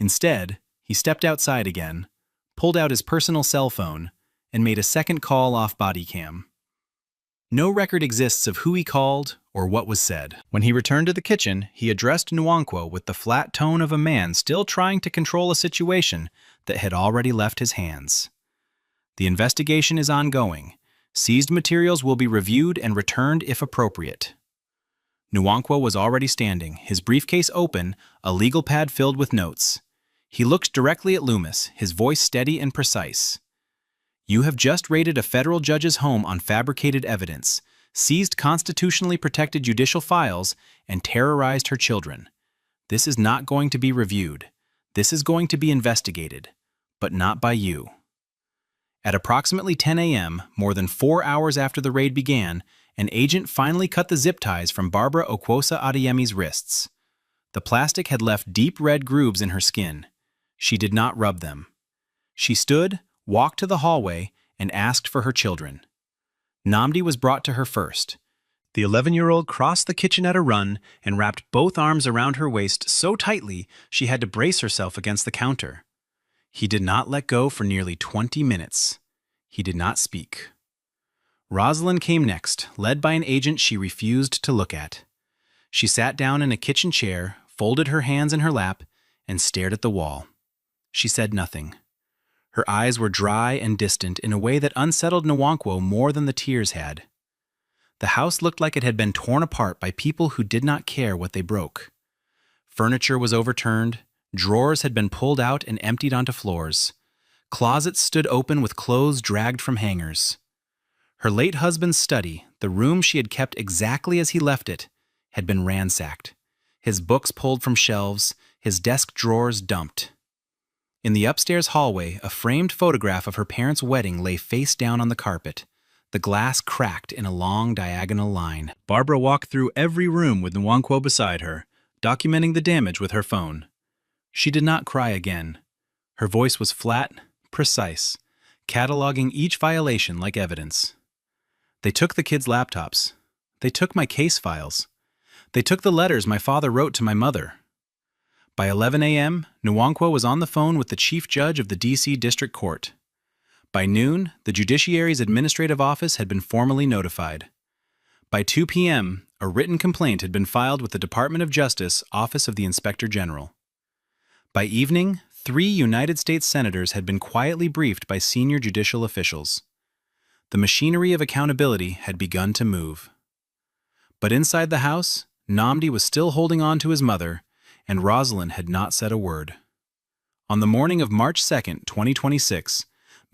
Instead, he stepped outside again, pulled out his personal cell phone, and made a second call off Bodycam. No record exists of who he called or what was said. When he returned to the kitchen, he addressed Nwankwo with the flat tone of a man still trying to control a situation that had already left his hands. "The investigation is ongoing. Seized materials will be reviewed and returned if appropriate." Nwankwo was already standing, his briefcase open, a legal pad filled with notes. He looked directly at Loomis, his voice steady and precise. "You have just raided a federal judge's home on fabricated evidence, seized constitutionally protected judicial files, and terrorized her children. This is not going to be reviewed. This is going to be investigated, but not by you." At approximately 10 a.m., more than 4 hours after the raid began, an agent finally cut the zip ties from Barbara Okuosa Adeyemi's wrists. The plastic had left deep red grooves in her skin. She did not rub them. She stood, walked to the hallway, and asked for her children. Namdi was brought to her first. The 11-year-old crossed the kitchen at a run and wrapped both arms around her waist so tightly she had to brace herself against the counter. He did not let go for nearly 20 minutes. He did not speak. Rosalind came next, led by an agent she refused to look at. She sat down in a kitchen chair, folded her hands in her lap, and stared at the wall. She said nothing. Her eyes were dry and distant in a way that unsettled Nwankwo more than the tears had. The house looked like it had been torn apart by people who did not care what they broke. Furniture was overturned, drawers had been pulled out and emptied onto floors. Closets stood open with clothes dragged from hangers. Her late husband's study, the room she had kept exactly as he left it, had been ransacked. His books pulled from shelves, his desk drawers dumped. In the upstairs hallway, a framed photograph of her parents' wedding lay face down on the carpet. The glass cracked in a long diagonal line. Barbara walked through every room with Nwankwo beside her, documenting the damage with her phone. She did not cry again. Her voice was flat, precise, cataloging each violation like evidence. "They took the kids' laptops. They took my case files. They took the letters my father wrote to my mother." By 11 a.m., Nwankwo was on the phone with the chief judge of the D.C. District Court. By noon, the Judiciary's administrative office had been formally notified. By 2 p.m., a written complaint had been filed with the Department of Justice, Office of the Inspector General. By evening, 3 United States senators had been quietly briefed by senior judicial officials. The machinery of accountability had begun to move. But inside the house, Namdi was still holding on to his mother, and Rosalind had not said a word. On the morning of March 2, 2026,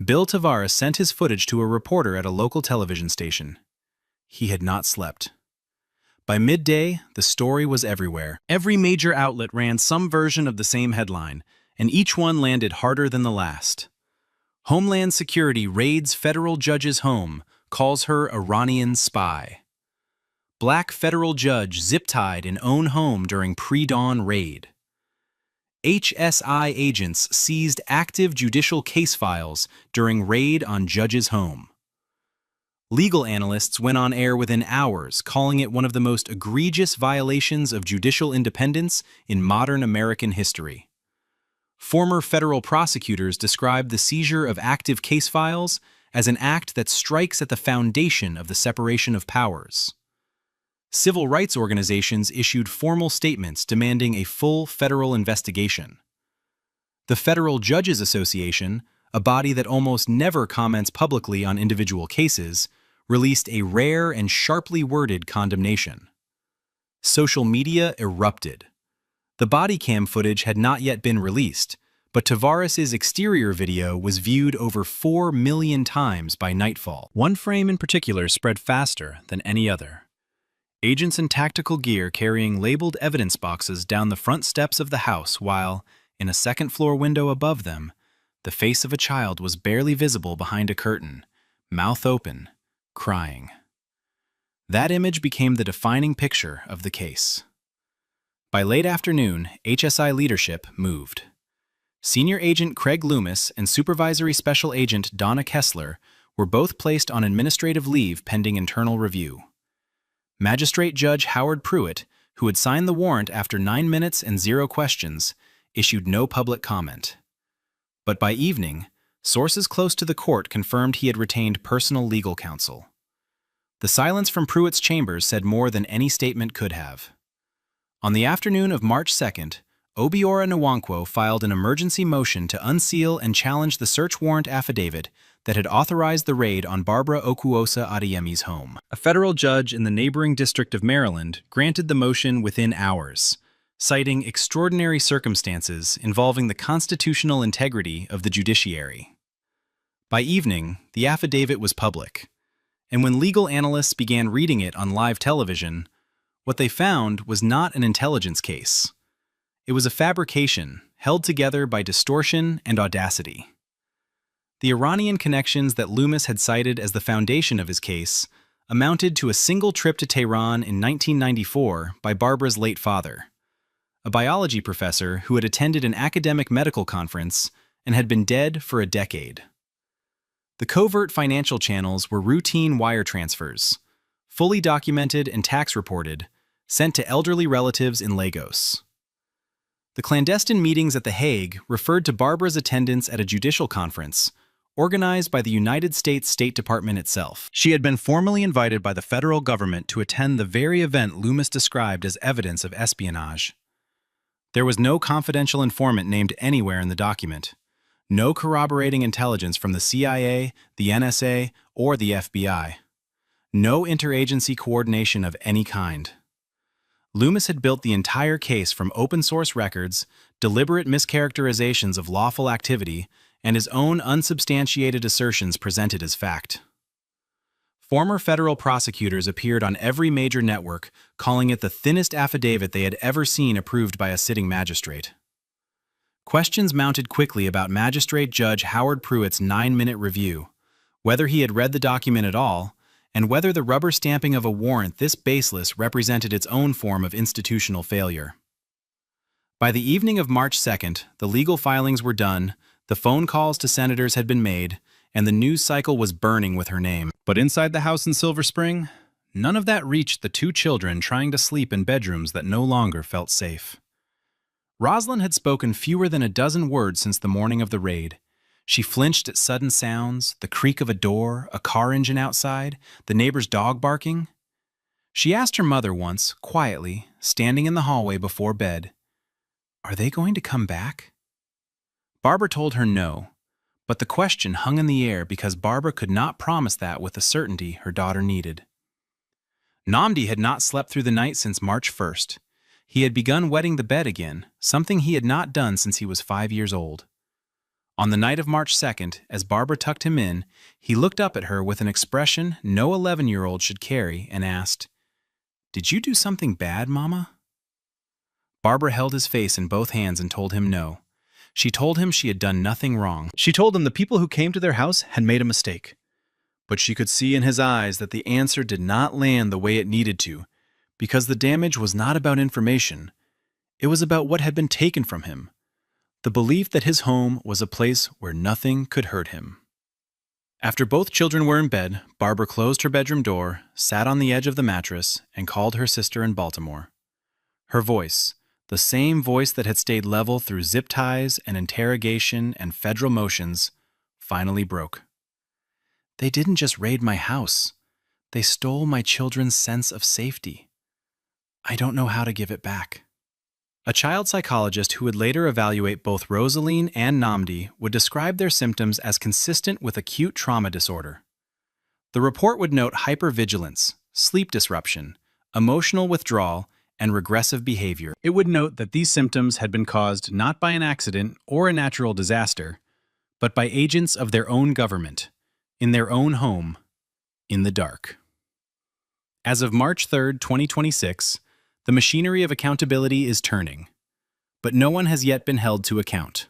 Bill Tavares sent his footage to a reporter at a local television station. He had not slept. By midday, the story was everywhere. Every major outlet ran some version of the same headline, and each one landed harder than the last. Homeland Security raids federal judge's home, calls her Iranian spy. Black federal judge zip-tied in own home during pre-dawn raid. HSI agents seized active judicial case files during raid on judge's home. Legal analysts went on air within hours, calling it one of the most egregious violations of judicial independence in modern American history. Former federal prosecutors described the seizure of active case files as an act that strikes at the foundation of the separation of powers. Civil rights organizations issued formal statements demanding a full federal investigation. The Federal Judges Association, a body that almost never comments publicly on individual cases, released a rare and sharply worded condemnation. Social media erupted. The Bodycam footage had not yet been released, but Tavares's exterior video was viewed over 4 million times by nightfall. One frame in particular spread faster than any other. Agents in tactical gear carrying labeled evidence boxes down the front steps of the house while, in a second-floor window above them, the face of a child was barely visible behind a curtain, mouth open, crying. That image became the defining picture of the case. By late afternoon, HSI leadership moved. Senior Agent Craig Loomis and Supervisory Special Agent Donna Kessler were both placed on administrative leave pending internal review. Magistrate Judge Howard Pruitt, who had signed the warrant after 9 minutes and 0 questions, issued no public comment. But by evening, sources close to the court confirmed he had retained personal legal counsel. The silence from Pruitt's chambers said more than any statement could have. On the afternoon of March 2nd, Obiora Nwankwo filed an emergency motion to unseal and challenge the search warrant affidavit that had authorized the raid on Barbara Okuosa Adeyemi's home. A federal judge in the neighboring District of Maryland granted the motion within hours, citing extraordinary circumstances involving the constitutional integrity of the judiciary. By evening, the affidavit was public, and when legal analysts began reading it on live television, what they found was not an intelligence case. It was a fabrication held together by distortion and audacity. The Iranian connections that Loomis had cited as the foundation of his case amounted to a single trip to Tehran in 1994 by Barbara's late father, a biology professor who had attended an academic medical conference and had been dead for a decade. The covert financial channels were routine wire transfers, fully documented and tax reported, sent to elderly relatives in Lagos. The clandestine meetings at The Hague referred to Barbara's attendance at a judicial conference organized by the United States State Department itself. She had been formally invited by the federal government to attend the very event Loomis described as evidence of espionage. There was no confidential informant named anywhere in the document. No corroborating intelligence from the CIA, the NSA, or the FBI. No interagency coordination of any kind. Loomis had built the entire case from open-source records, deliberate mischaracterizations of lawful activity, and his own unsubstantiated assertions presented as fact. Former federal prosecutors appeared on every major network, calling it the thinnest affidavit they had ever seen approved by a sitting magistrate. Questions mounted quickly about Magistrate Judge Howard Pruitt's 9-minute review, whether he had read the document at all, and whether the rubber stamping of a warrant this baseless represented its own form of institutional failure. By the evening of March 2nd, the legal filings were done, the phone calls to senators had been made, and the news cycle was burning with her name. But inside the house in Silver Spring, none of that reached the 2 children trying to sleep in bedrooms that no longer felt safe. Rosalind had spoken fewer than a dozen words since the morning of the raid. She flinched at sudden sounds, the creak of a door, a car engine outside, the neighbor's dog barking. She asked her mother once, quietly, standing in the hallway before bed, "Are they going to come back?" Barbara told her no, but the question hung in the air because Barbara could not promise that with the certainty her daughter needed. Nnamdi had not slept through the night since March 1st. He had begun wetting the bed again, something he had not done since he was 5 years old. On the night of March 2nd, as Barbara tucked him in, he looked up at her with an expression no 11-year-old should carry and asked, "Did you do something bad, Mama?" Barbara held his face in both hands and told him no. She told him she had done nothing wrong. She told him the people who came to their house had made a mistake. But she could see in his eyes that the answer did not land the way it needed to, because the damage was not about information. It was about what had been taken from him. The belief that his home was a place where nothing could hurt him. After both children were in bed, Barbara closed her bedroom door, sat on the edge of the mattress, and called her sister in Baltimore. Her voice, the same voice that had stayed level through zip ties and interrogation and federal motions, finally broke. "They didn't just raid my house. They stole my children's sense of safety. I don't know how to give it back." A child psychologist who would later evaluate both Rosaline and Namdi would describe their symptoms as consistent with acute trauma disorder. The report would note hypervigilance, sleep disruption, emotional withdrawal, and regressive behavior. It would note that these symptoms had been caused not by an accident or a natural disaster, but by agents of their own government, in their own home, in the dark. As of March 3, 2026, the machinery of accountability is turning, but no one has yet been held to account.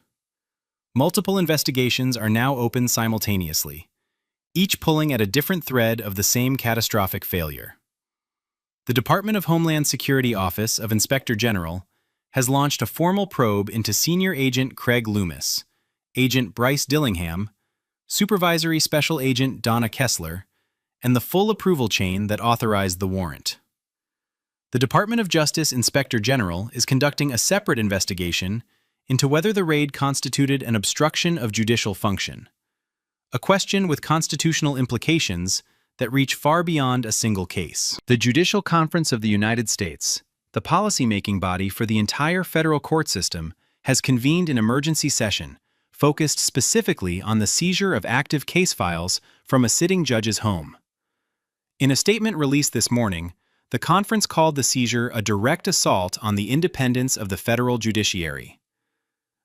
Multiple investigations are now open simultaneously, each pulling at a different thread of the same catastrophic failure. The Department of Homeland Security Office of Inspector General has launched a formal probe into Senior Agent Craig Loomis, Agent Bryce Dillingham, Supervisory Special Agent Donna Kessler, and the full approval chain that authorized the warrant. The Department of Justice Inspector General is conducting a separate investigation into whether the raid constituted an obstruction of judicial function, a question with constitutional implications that reach far beyond a single case. The Judicial Conference of the United States, the policymaking body for the entire federal court system, has convened an emergency session focused specifically on the seizure of active case files from a sitting judge's home. In a statement released this morning, the conference called the seizure a direct assault on the independence of the federal judiciary.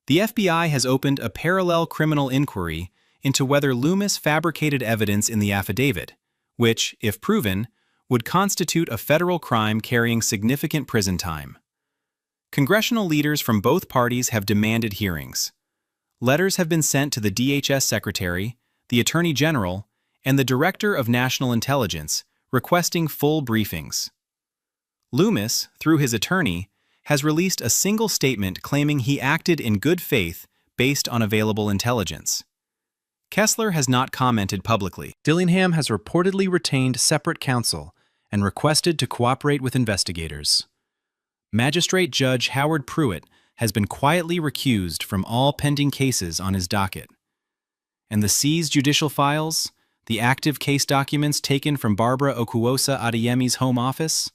The FBI has opened a parallel criminal inquiry into whether Loomis fabricated evidence in the affidavit, which, if proven, would constitute a federal crime carrying significant prison time. Congressional leaders from both parties have demanded hearings. Letters have been sent to the DHS Secretary, the Attorney General, and the Director of National Intelligence, requesting full briefings. Loomis, through his attorney, has released a single statement claiming he acted in good faith based on available intelligence. Kessler has not commented publicly. Dillingham has reportedly retained separate counsel and requested to cooperate with investigators. Magistrate Judge Howard Pruitt has been quietly recused from all pending cases on his docket. And the seized judicial files, the active case documents taken from Barbara Okuwosa Adeyemi's home office,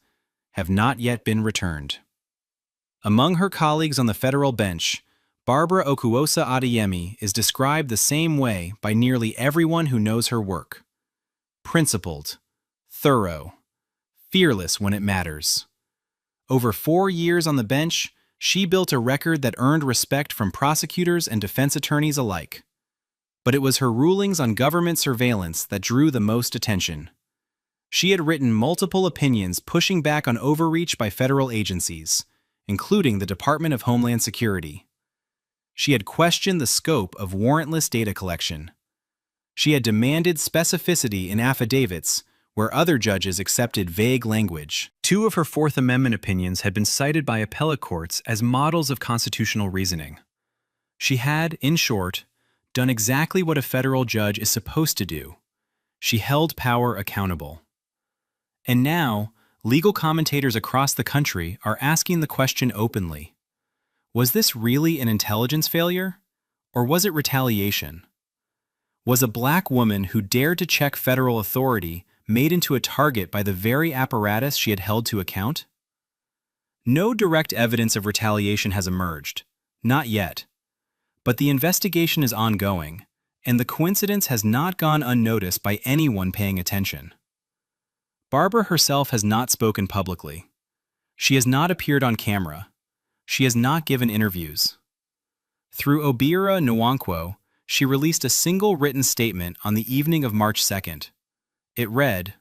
have not yet been returned. Among her colleagues on the federal bench, Barbara Okuwosa Adeyemi is described the same way by nearly everyone who knows her work. Principled, thorough, fearless when it matters. Over 4 years on the bench, she built a record that earned respect from prosecutors and defense attorneys alike. But it was her rulings on government surveillance that drew the most attention. She had written multiple opinions pushing back on overreach by federal agencies, including the Department of Homeland Security. She had questioned the scope of warrantless data collection. She had demanded specificity in affidavits where other judges accepted vague language. 2 of her Fourth Amendment opinions had been cited by appellate courts as models of constitutional reasoning. She had, in short, done exactly what a federal judge is supposed to do. She held power accountable. And now, legal commentators across the country are asking the question openly. Was this really an intelligence failure? Or was it retaliation? Was a black woman who dared to check federal authority made into a target by the very apparatus she had held to account? No direct evidence of retaliation has emerged, not yet. But the investigation is ongoing, and the coincidence has not gone unnoticed by anyone paying attention. Barbara herself has not spoken publicly. She has not appeared on camera. She has not given interviews. Through Obira Nwankwo, she released a single written statement on the evening of March 2nd. It read,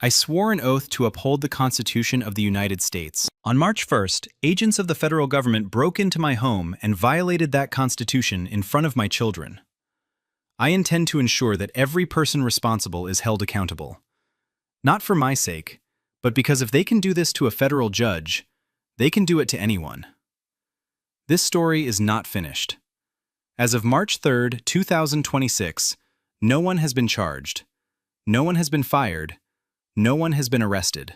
"I swore an oath to uphold the Constitution of the United States. On March 1st, agents of the federal government broke into my home and violated that Constitution in front of my children. I intend to ensure that every person responsible is held accountable. Not for my sake, but because if they can do this to a federal judge, they can do it to anyone." This story is not finished. As of March 3, 2026, No one has been charged. No one has been fired. No one has been arrested.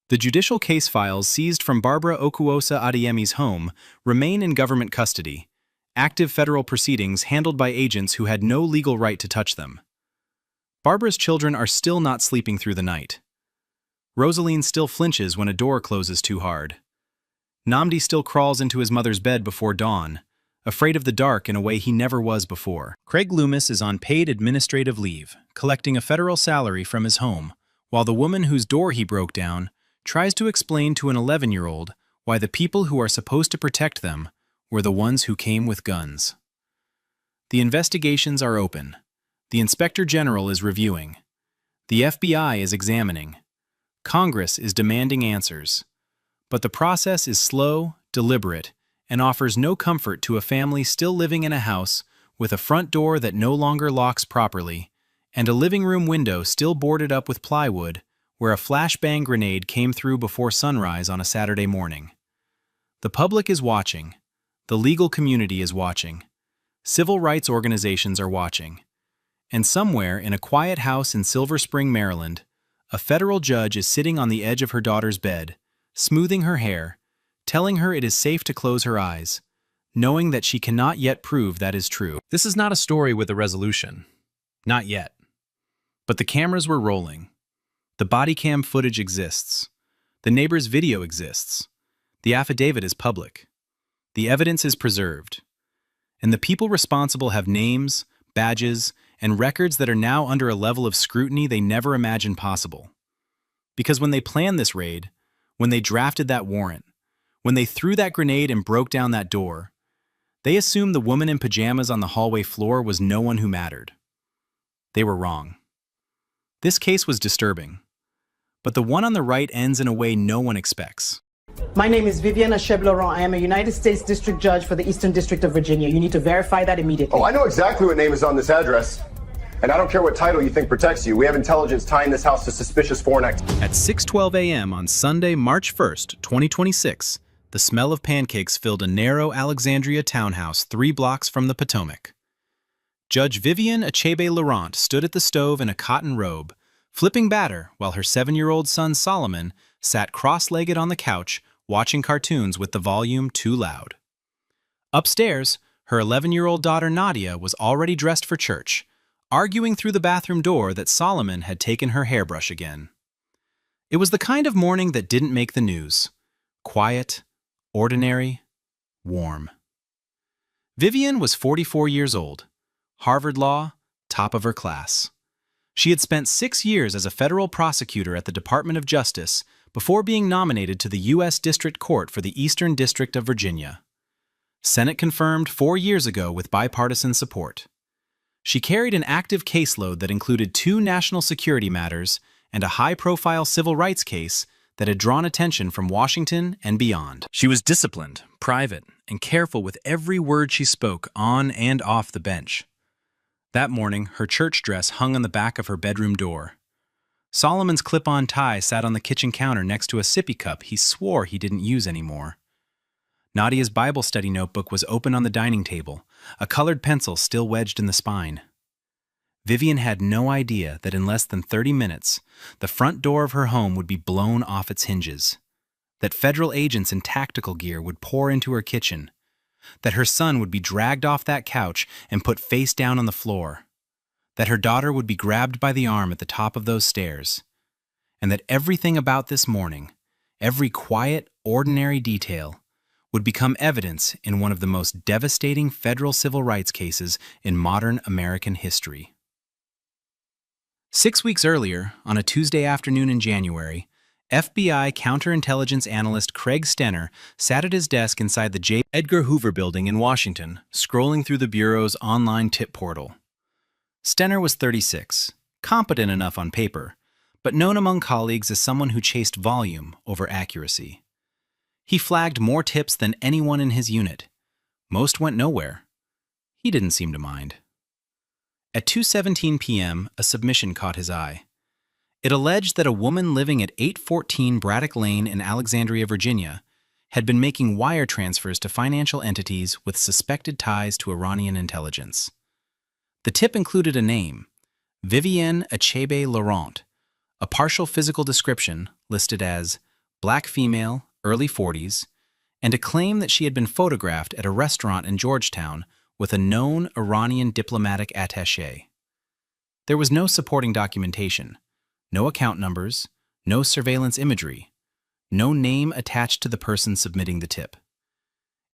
The judicial case files seized from Barbara Okuosa Adeyemi's home remain in government custody, active federal proceedings handled by agents who had no legal right to touch them. Barbara's children are still not sleeping through the night. Rosaline still flinches when a door closes too hard. Namdi still crawls into his mother's bed before dawn, afraid of the dark in a way he never was before. Craig Loomis is on paid administrative leave, collecting a federal salary from his home, while the woman whose door he broke down tries to explain to an 11-year-old why the people who are supposed to protect them were the ones who came with guns. The investigations are open. The Inspector General is reviewing. The FBI is examining. Congress is demanding answers. But the process is slow, deliberate, and offers no comfort to a family still living in a house with a front door that no longer locks properly and a living room window still boarded up with plywood where a flashbang grenade came through before sunrise on a Saturday morning. The public is watching. The legal community is watching. Civil rights organizations are watching. And somewhere in a quiet house in Silver Spring, Maryland, a federal judge is sitting on the edge of her daughter's bed, smoothing her hair, telling her it is safe to close her eyes, knowing that she cannot yet prove that is true. This is not a story with a resolution. Not yet. But the cameras were rolling. The Bodycam footage exists. The neighbor's video exists. The affidavit is public. The evidence is preserved. And the people responsible have names, badges, and records that are now under a level of scrutiny they never imagined possible. Because when they planned this raid, when they drafted that warrant, when they threw that grenade and broke down that door, they assumed the woman in pajamas on the hallway floor was no one who mattered. They were wrong. This case was disturbing, but the one on the right ends in a way no one expects. My name is Vivian Achebe-Laurent. I am a United States District Judge for the Eastern District of Virginia. You need to verify that immediately. Oh, I know exactly what name is on this address. And I don't care what title you think protects you. We have intelligence tying this house to suspicious foreign activity. At 6:12 a.m. on Sunday, March 1st, 2026, the smell of pancakes filled a narrow Alexandria townhouse 3 blocks from the Potomac. Judge Vivian Achebe-Laurent stood at the stove in a cotton robe, flipping batter while her 7-year-old son Solomon sat cross-legged on the couch watching cartoons with the volume too loud. Upstairs, her 11-year-old daughter Nadia was already dressed for church, arguing through the bathroom door that Solomon had taken her hairbrush again. It was the kind of morning that didn't make the news. Quiet, ordinary, warm. Vivian was 44 years old, Harvard Law, top of her class. She had spent 6 years as a federal prosecutor at the Department of Justice before being nominated to the U.S. District Court for the Eastern District of Virginia. Senate confirmed 4 years ago with bipartisan support. She carried an active caseload that included 2 national security matters and a high-profile civil rights case that had drawn attention from Washington and beyond. She was disciplined, private, and careful with every word she spoke on and off the bench. That morning, her church dress hung on the back of her bedroom door. Solomon's clip-on tie sat on the kitchen counter next to a sippy cup he swore he didn't use anymore. Nadia's Bible study notebook was open on the dining table, a colored pencil still wedged in the spine. Vivian had no idea that in less than 30 minutes, the front door of her home would be blown off its hinges, that federal agents in tactical gear would pour into her kitchen, that her son would be dragged off that couch and put face down on the floor, that her daughter would be grabbed by the arm at the top of those stairs, and that everything about this morning, every quiet, ordinary detail, would become evidence in one of the most devastating federal civil rights cases in modern American history. 6 weeks earlier, on a Tuesday afternoon in January, FBI counterintelligence analyst Craig Stenner sat at his desk inside the J. Edgar Hoover building in Washington, scrolling through the Bureau's online tip portal. Stenner was 36, competent enough on paper, but known among colleagues as someone who chased volume over accuracy. He flagged more tips than anyone in his unit. Most went nowhere. He didn't seem to mind. At 2:17 p.m., a submission caught his eye. It alleged that a woman living at 814 Braddock Lane in Alexandria, Virginia, had been making wire transfers to financial entities with suspected ties to Iranian intelligence. The tip included a name, Vivienne Achebe Laurent, a partial physical description listed as black female, early 40s, and a claim that she had been photographed at a restaurant in Georgetown with a known Iranian diplomatic attaché. There was no supporting documentation, no account numbers, no surveillance imagery, no name attached to the person submitting the tip.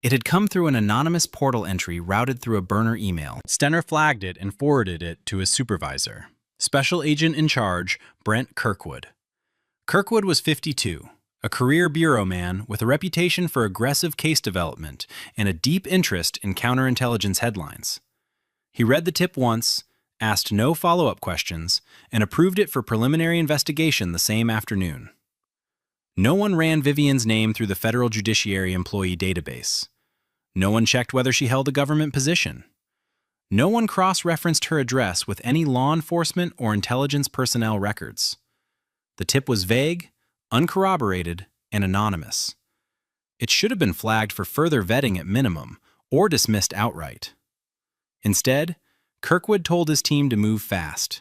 It had come through an anonymous portal entry routed through a burner email. Stenner flagged it and forwarded it to his supervisor, Special Agent in Charge Brent Kirkwood. Kirkwood was 52, a career bureau man with a reputation for aggressive case development and a deep interest in counterintelligence headlines. He read the tip once, asked no follow-up questions, and approved it for preliminary investigation the same afternoon. No one ran Vivienne's name through the federal judiciary employee database. No one checked whether she held a government position. No one cross-referenced her address with any law enforcement or intelligence personnel records. The tip was vague, uncorroborated, and anonymous. It should have been flagged for further vetting at minimum, or dismissed outright. Instead, Kirkwood told his team to move fast.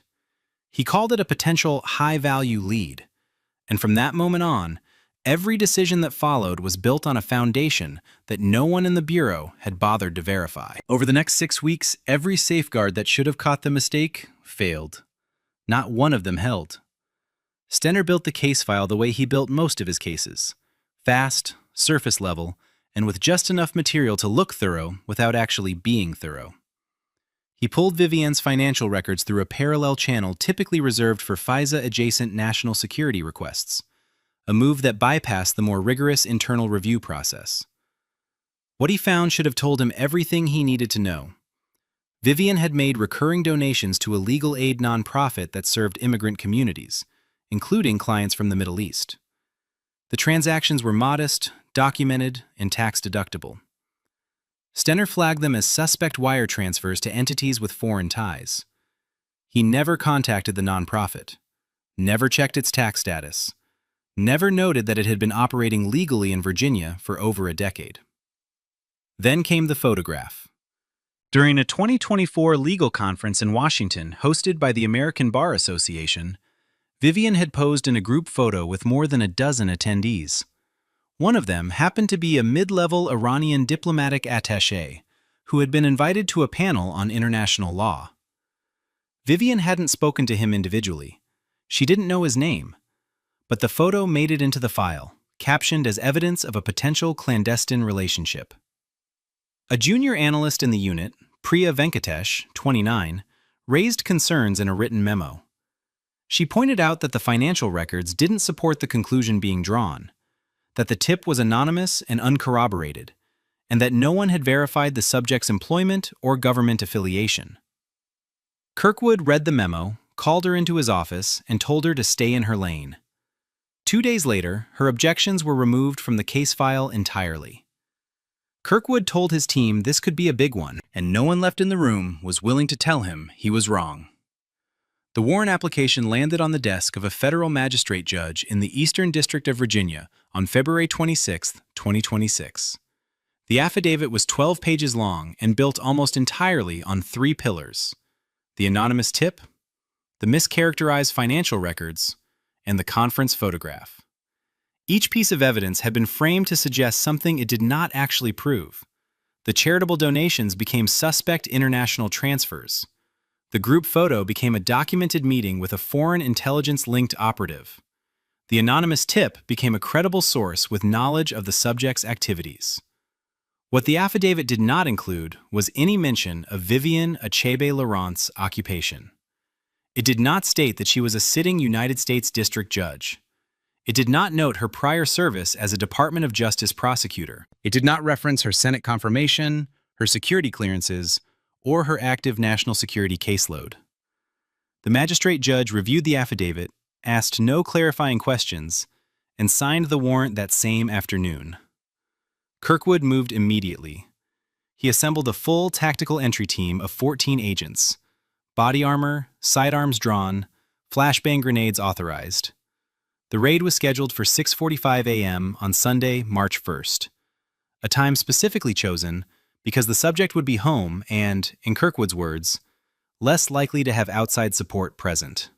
He called it a potential high-value lead, and from that moment on, every decision that followed was built on a foundation that no one in the Bureau had bothered to verify. Over the next 6 weeks, every safeguard that should have caught the mistake failed. Not one of them held. Stenner built the case file the way he built most of his cases: fast, surface level, and with just enough material to look thorough without actually being thorough. He pulled Vivienne's financial records through a parallel channel typically reserved for FISA-adjacent national security requests, a move that bypassed the more rigorous internal review process. What he found should have told him everything he needed to know. Vivienne had made recurring donations to a legal aid nonprofit that served immigrant communities, including clients from the Middle East. The transactions were modest, documented, and tax-deductible. Stenner flagged them as suspect wire transfers to entities with foreign ties. He never contacted the nonprofit, never checked its tax status, never noted that it had been operating legally in Virginia for over a decade. Then came the photograph. During a 2024 legal conference in Washington hosted by the American Bar Association, Vivienne had posed in a group photo with more than a dozen attendees. One of them happened to be a mid-level Iranian diplomatic attaché who had been invited to a panel on international law. Vivienne hadn't spoken to him individually. She didn't know his name. But the photo made it into the file, captioned as evidence of a potential clandestine relationship. A junior analyst in the unit, Priya Venkatesh, 29, raised concerns in a written memo. She pointed out that the financial records didn't support the conclusion being drawn, that the tip was anonymous and uncorroborated, and that no one had verified the subject's employment or government affiliation. Kirkwood read the memo, called her into his office, and told her to stay in her lane. 2 days later, her objections were removed from the case file entirely. Kirkwood told his team this could be a big one, and no one left in the room was willing to tell him he was wrong. The warrant application landed on the desk of a federal magistrate judge in the Eastern District of Virginia on February 26, 2026. The affidavit was 12 pages long and built almost entirely on 3 pillars: the anonymous tip, the mischaracterized financial records, and the conference photograph. Each piece of evidence had been framed to suggest something it did not actually prove. The charitable donations became suspect international transfers. The group photo became a documented meeting with a foreign intelligence-linked operative. The anonymous tip became a credible source with knowledge of the subject's activities. What the affidavit did not include was any mention of Vivienne Achebe Laurent's occupation. It did not state that she was a sitting United States District Judge. It did not note her prior service as a Department of Justice prosecutor. It did not reference her Senate confirmation, her security clearances, or her active national security caseload. The magistrate judge reviewed the affidavit, asked no clarifying questions, and signed the warrant that same afternoon. Kirkwood moved immediately. He assembled a full tactical entry team of 14 agents, body armor, sidearms drawn, flashbang grenades authorized. The raid was scheduled for 6:45 a.m. on Sunday, March 1st, a time specifically chosen because the subject would be home and, in Kirkwood's words, less likely to have outside support present.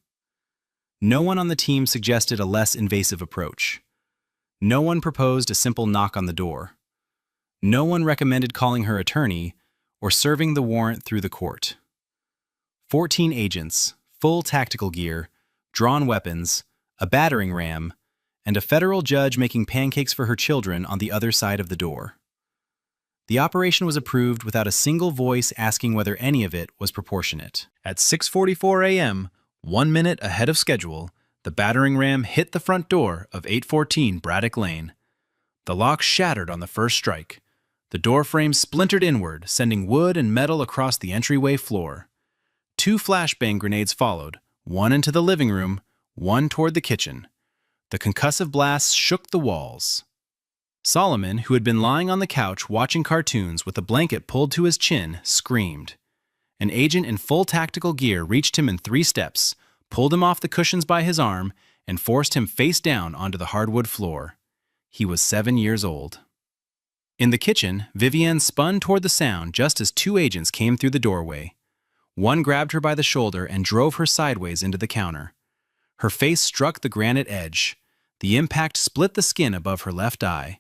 No one on the team suggested a less invasive approach. No one proposed a simple knock on the door. No one recommended calling her attorney or serving the warrant through the court. 14 agents, full tactical gear, drawn weapons, a battering ram, and a federal judge making pancakes for her children on the other side of the door. The operation was approved without a single voice asking whether any of it was proportionate. At 6:44 a.m., 1 minute ahead of schedule, the battering ram hit the front door of 814 Braddock Lane. The lock shattered on the first strike. The door frame splintered inward, sending wood and metal across the entryway floor. 2 flashbang grenades followed, one into the living room, one toward the kitchen. The concussive blasts shook the walls. Solomon, who had been lying on the couch watching cartoons with a blanket pulled to his chin, screamed. An agent in full tactical gear reached him in 3 steps, pulled him off the cushions by his arm, and forced him face down onto the hardwood floor. He was 7 years old. In the kitchen, Vivienne spun toward the sound just as 2 agents came through the doorway. One grabbed her by the shoulder and drove her sideways into the counter. Her face struck the granite edge. The impact split the skin above her left eye.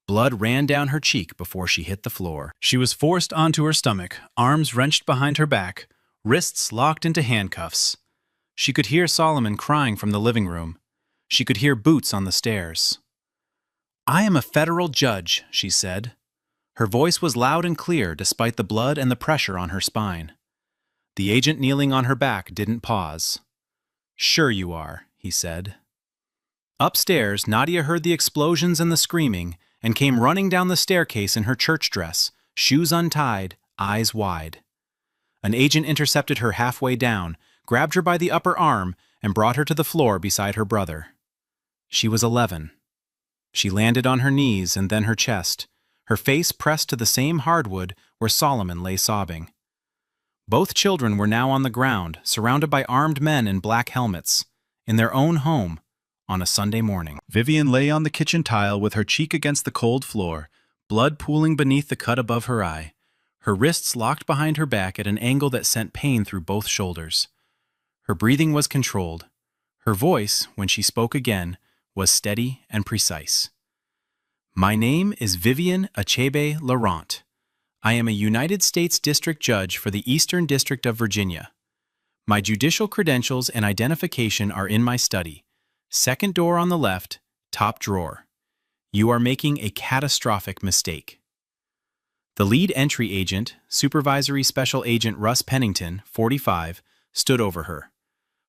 Blood ran down her cheek before she hit the floor. She was forced onto her stomach, arms wrenched behind her back, wrists locked into handcuffs. She could hear Solomon crying from the living room. She could hear boots on the stairs. "I am a federal judge," she said. Her voice was loud and clear despite the blood and the pressure on her spine. The agent kneeling on her back didn't pause. "Sure you are," he said. Upstairs, Nadia heard the explosions and the screaming and came running down the staircase in her church dress, shoes untied, eyes wide. An agent intercepted her halfway down, grabbed her by the upper arm, and brought her to the floor beside her brother. She was 11. She landed on her knees and then her chest, her face pressed to the same hardwood where Solomon lay sobbing. Both children were now on the ground, surrounded by armed men in black helmets, in their own home, on a Sunday morning. Vivienne lay on the kitchen tile with her cheek against the cold floor, blood pooling beneath the cut above her eye, her wrists locked behind her back at an angle that sent pain through both shoulders. Her breathing was controlled. Her voice, when she spoke again, was steady and precise. "My name is Vivienne Achebe Laurent. I am a United States District Judge for the Eastern District of Virginia. My judicial credentials and identification are in my study. Second door on the left, top drawer. You are making a catastrophic mistake." The lead entry agent, Supervisory Special Agent Russ Pennington, 45, stood over her.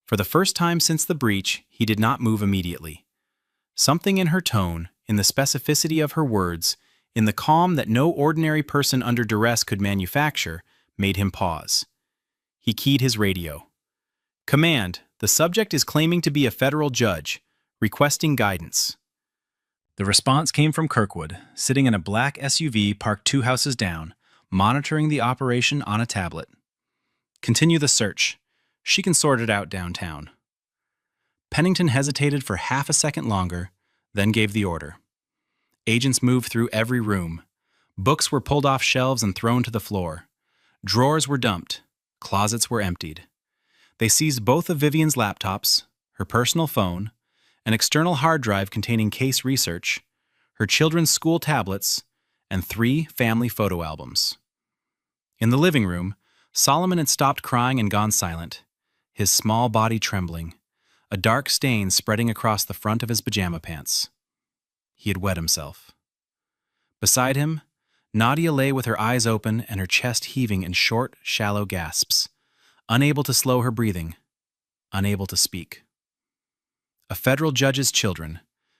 For the first time since the breach, he did not move immediately. Something in her tone, in the specificity of her words, in the calm that no ordinary person under duress could manufacture, made him pause. He keyed his radio. "Command, the subject is claiming to be a federal judge, requesting guidance." The response came from Kirkwood, sitting in a black SUV parked 2 houses down, monitoring the operation on a tablet. "Continue the search. She can sort it out downtown." Pennington hesitated for half a second longer, then gave the order. Agents moved through every room. Books were pulled off shelves and thrown to the floor. Drawers were dumped. Closets were emptied. They seized both of Vivienne's laptops, her personal phone, an external hard drive containing case research, her children's school tablets, and 3 family photo albums. In the living room, Solomon had stopped crying and gone silent, his small body trembling, a dark stain spreading across the front of his pajama pants. He had wet himself. Beside him, Nadia lay with her eyes open and her chest heaving in short, shallow gasps, unable to slow her breathing, unable to speak. A federal judge's children,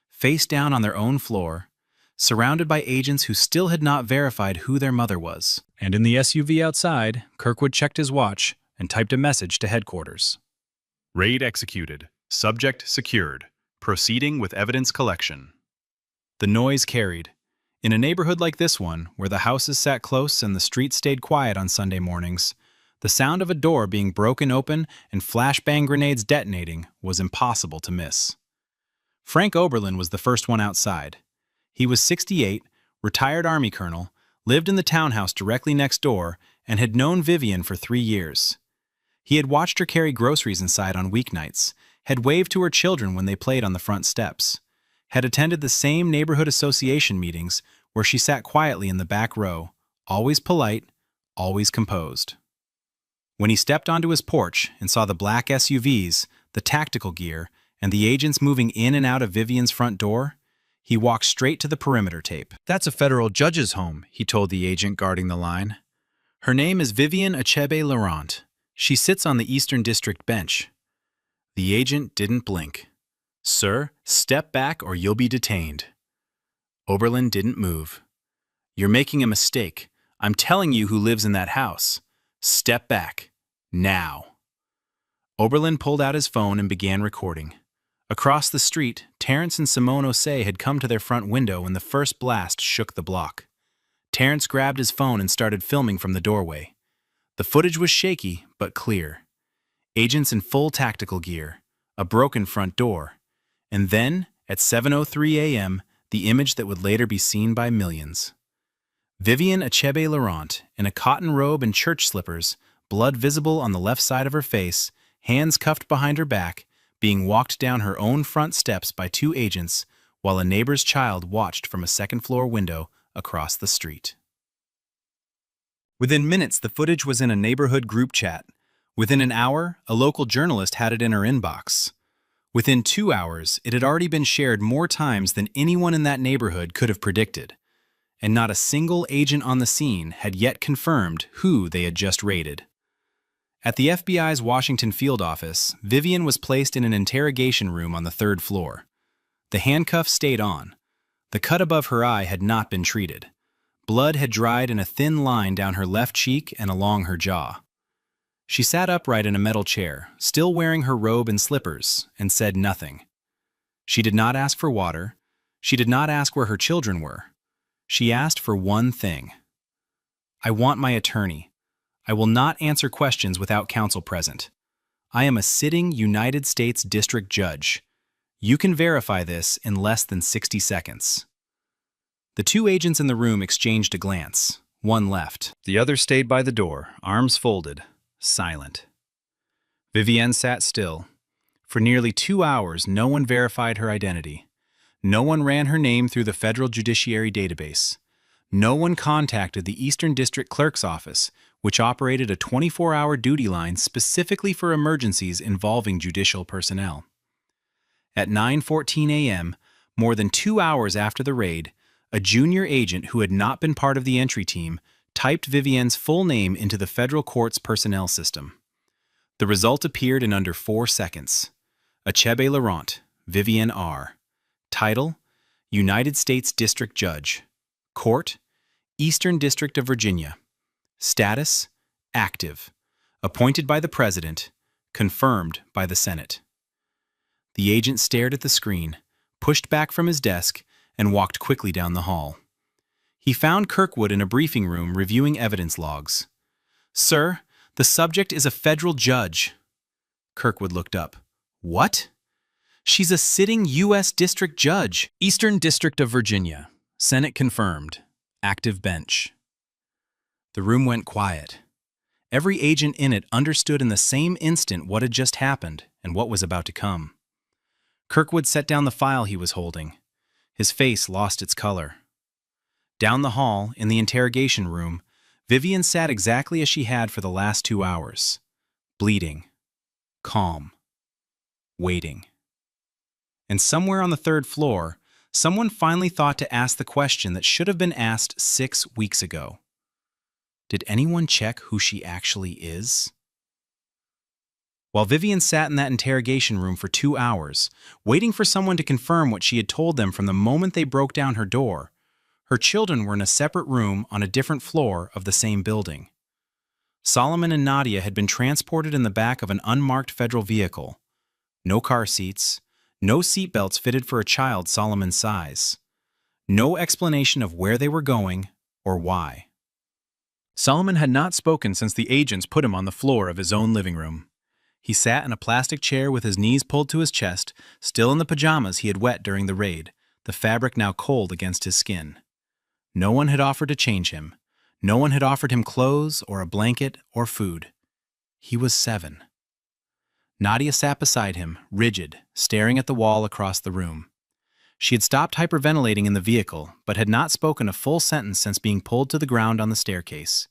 face down on their own floor, surrounded by agents who still had not verified who their mother was. And in the SUV outside, Kirkwood checked his watch and typed a message to headquarters. "Raid executed. Subject secured. Proceeding with evidence collection." The noise carried. In a neighborhood like this one, where the houses sat close and the streets stayed quiet on Sunday mornings, the sound of a door being broken open and flashbang grenades detonating was impossible to miss. Frank Oberlin was the first one outside. He was 68, retired Army colonel, lived in the townhouse directly next door, and had known Vivienne for 3 years. He had watched her carry groceries inside on weeknights, had waved to her children when they played on the front steps, had attended the same neighborhood association meetings where she sat quietly in the back row, always polite, always composed. When he stepped onto his porch and saw the black SUVs, the tactical gear, and the agents moving in and out of Vivian's front door, he walked straight to the perimeter tape. "That's a federal judge's home," he told the agent guarding the line. "Her name is Vivian Achebe Laurent. She sits on the Eastern District bench." The agent didn't blink. "Sir, step back or you'll be detained." Oberlin didn't move. "You're making a mistake. I'm telling you who lives in that house. Step back. Now." Oberlin pulled out his phone and began recording. Across the street, Terrence and Simone Osei had come to their front window when the first blast shook the block. Terrence grabbed his phone and started filming from the doorway. The footage was shaky, but clear. Agents in full tactical gear, a broken front door, and then, at 7:03 a.m., the image that would later be seen by millions. Vivian Achebe Laurent, in a cotton robe and church slippers, blood visible on the left side of her face, hands cuffed behind her back, being walked down her own front steps by two agents while a neighbor's child watched from a second-floor window across the street. Within minutes, the footage was in a neighborhood group chat. Within an hour, a local journalist had it in her inbox. Within 2 hours, it had already been shared more times than anyone in that neighborhood could have predicted, and not a single agent on the scene had yet confirmed who they had just raided. At the FBI's Washington field office, Vivian was placed in an interrogation room on the 3rd floor. The handcuffs stayed on. The cut above her eye had not been treated. Blood had dried in a thin line down her left cheek and along her jaw. She sat upright in a metal chair, still wearing her robe and slippers, and said nothing. She did not ask for water. She did not ask where her children were. She asked for one thing. "I want my attorney. I will not answer questions without counsel present. I am a sitting United States District Judge. You can verify this in less than 60 seconds. The two agents in the room exchanged a glance. One left. The other stayed by the door, arms folded, silent. Vivienne sat still. For nearly 2 hours, no one verified her identity. No one ran her name through the federal judiciary database. No one contacted the Eastern District Clerk's office, which operated a 24-hour duty line specifically for emergencies involving judicial personnel. At 9:14 a.m., more than 2 hours after the raid, a junior agent who had not been part of the entry team typed Vivienne's full name into the federal court's personnel system. The result appeared in under 4 seconds. Achebe Laurent, Vivienne R. Title: United States District Judge. Court: Eastern District of Virginia. Status: active. Appointed by the President. Confirmed by the Senate. The agent stared at the screen, pushed back from his desk, and walked quickly down the hall. He found Kirkwood in a briefing room reviewing evidence logs. "Sir, the subject is a federal judge." Kirkwood looked up. "What?" "She's a sitting U.S. District Judge. Eastern District of Virginia. Senate confirmed. Active bench." The room went quiet. Every agent in it understood in the same instant what had just happened and what was about to come. Kirkwood set down the file he was holding. His face lost its color. Down the hall, in the interrogation room, Vivian sat exactly as she had for the last 2 hours. Bleeding. Calm. Waiting. And somewhere on the 3rd floor, someone finally thought to ask the question that should have been asked 6 weeks ago. Did anyone check who she actually is? While Vivian sat in that interrogation room for 2 hours, waiting for someone to confirm what she had told them from the moment they broke down her door, her children were in a separate room on a different floor of the same building. Solomon and Nadia had been transported in the back of an unmarked federal vehicle. No car seats, no seatbelts fitted for a child Solomon's size. No explanation of where they were going or why. Solomon had not spoken since the agents put him on the floor of his own living room. He sat in a plastic chair with his knees pulled to his chest, still in the pajamas he had wet during the raid, the fabric now cold against his skin. No one had offered to change him. No one had offered him clothes or a blanket or food. He was 7. Nadia sat beside him, rigid, staring at the wall across the room. She had stopped hyperventilating in the vehicle, but had not spoken a full sentence since being pulled to the ground on the staircase.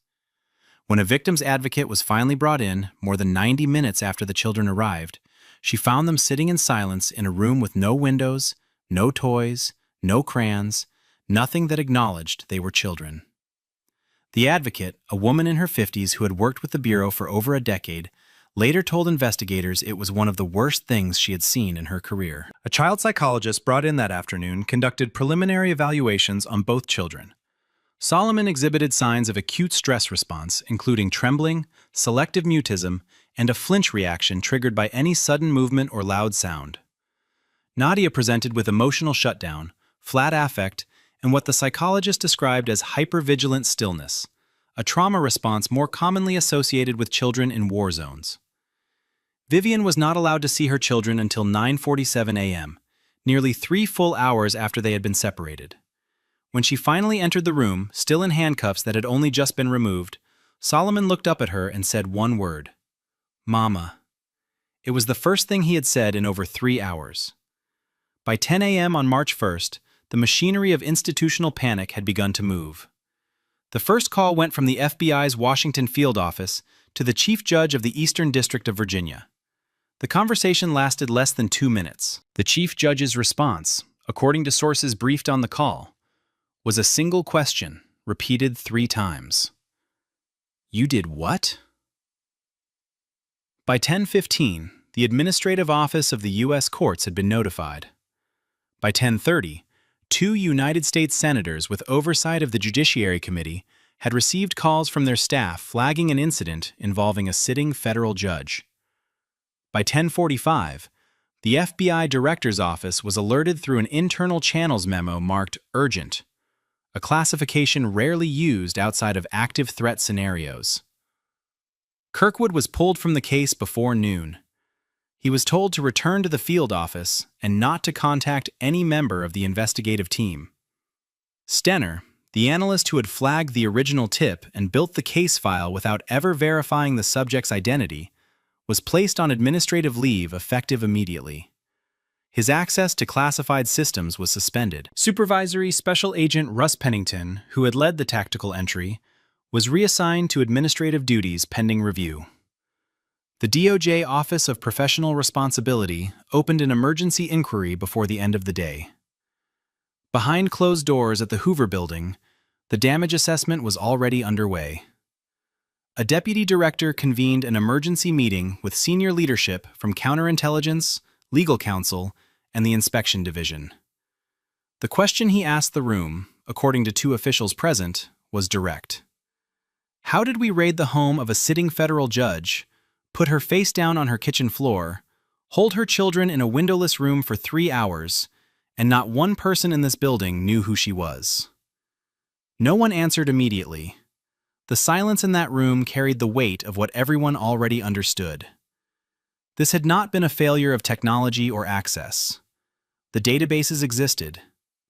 When a victim's advocate was finally brought in, more than 90 minutes after the children arrived, she found them sitting in silence in a room with no windows, no toys, no crayons, nothing that acknowledged they were children. The advocate, a woman in her 50s who had worked with the Bureau for over a decade, later told investigators it was one of the worst things she had seen in her career. A child psychologist brought in that afternoon conducted preliminary evaluations on both children. Solomon exhibited signs of acute stress response, including trembling, selective mutism, and a flinch reaction triggered by any sudden movement or loud sound. Nadia presented with emotional shutdown, flat affect, and what the psychologist described as hypervigilant stillness, a trauma response more commonly associated with children in war zones. Vivian was not allowed to see her children until 9:47 a.m., nearly 3 full hours after they had been separated. When she finally entered the room, still in handcuffs that had only just been removed, Solomon looked up at her and said one word: "Mama." It was the first thing he had said in over 3 hours. By 10 a.m. on March 1st, the machinery of institutional panic had begun to move. The first call went from the FBI's Washington field office to the chief judge of the Eastern District of Virginia. The conversation lasted less than 2 minutes. The chief judge's response, according to sources briefed on the call, was a single question, repeated 3 times. "You did what?" By 10:15, the administrative office of the U.S. courts had been notified. By 10:30, 2 United States senators with oversight of the Judiciary Committee had received calls from their staff flagging an incident involving a sitting federal judge. By 10:45, the FBI Director's Office was alerted through an internal channels memo marked urgent, a classification rarely used outside of active threat scenarios. Kirkwood was pulled from the case before noon. He was told to return to the field office and not to contact any member of the investigative team. Stenner, the analyst who had flagged the original tip and built the case file without ever verifying the subject's identity, was placed on administrative leave effective immediately. His access to classified systems was suspended. Supervisory Special Agent Russ Pennington, who had led the tactical entry, was reassigned to administrative duties pending review. The DOJ Office of Professional Responsibility opened an emergency inquiry before the end of the day. Behind closed doors at the Hoover Building, the damage assessment was already underway. A deputy director convened an emergency meeting with senior leadership from counterintelligence, legal counsel, and the inspection division. The question he asked the room, according to 2 officials present, was direct. How did we raid the home of a sitting federal judge, put her face down on her kitchen floor, hold her children in a windowless room for 3 hours, and not one person in this building knew who she was? No one answered immediately. The silence in that room carried the weight of what everyone already understood. This had not been a failure of technology or access. The databases existed.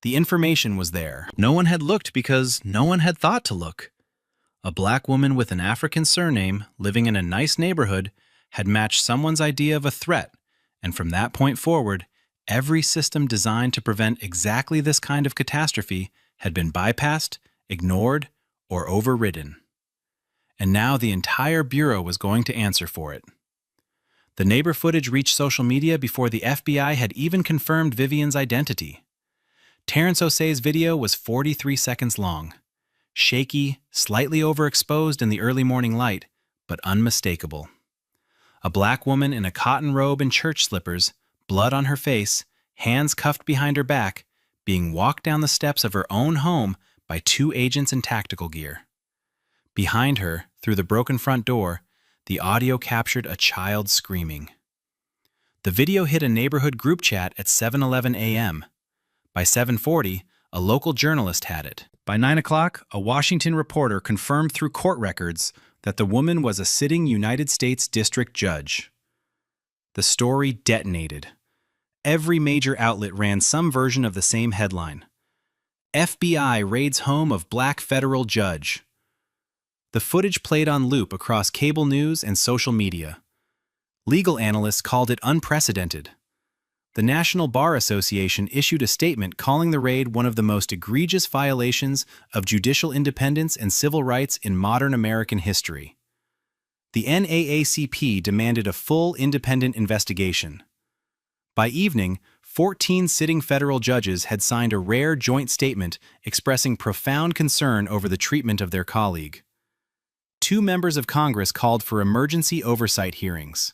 The information was there. No one had looked because no one had thought to look. A black woman with an African surname living in a nice neighborhood had matched someone's idea of a threat, and from that point forward, every system designed to prevent exactly this kind of catastrophe had been bypassed, ignored, or overridden. And now the entire Bureau was going to answer for it. The neighbor footage reached social media before the FBI had even confirmed Vivian's identity. Terrence Osei's video was 43 seconds long. Shaky, slightly overexposed in the early morning light, but unmistakable. A black woman in a cotton robe and church slippers, blood on her face, hands cuffed behind her back, being walked down the steps of her own home by 2 agents in tactical gear. Behind her, through the broken front door, the audio captured a child screaming. The video hit a neighborhood group chat at 7:11 a.m. By 7:40, a local journalist had it. By 9 o'clock, a Washington reporter confirmed through court records that the woman was a sitting United States District Judge. The story detonated. Every major outlet ran some version of the same headline. FBI raids home of black federal judge. the footage played on loop across cable news and social media. Legal analysts called it unprecedented. The National Bar Association issued a statement calling the raid one of the most egregious violations of judicial independence and civil rights in modern American history. The NAACP demanded a full independent investigation. By evening, 14 sitting federal judges had signed a rare joint statement expressing profound concern over the treatment of their colleague. 2 members of Congress called for emergency oversight hearings.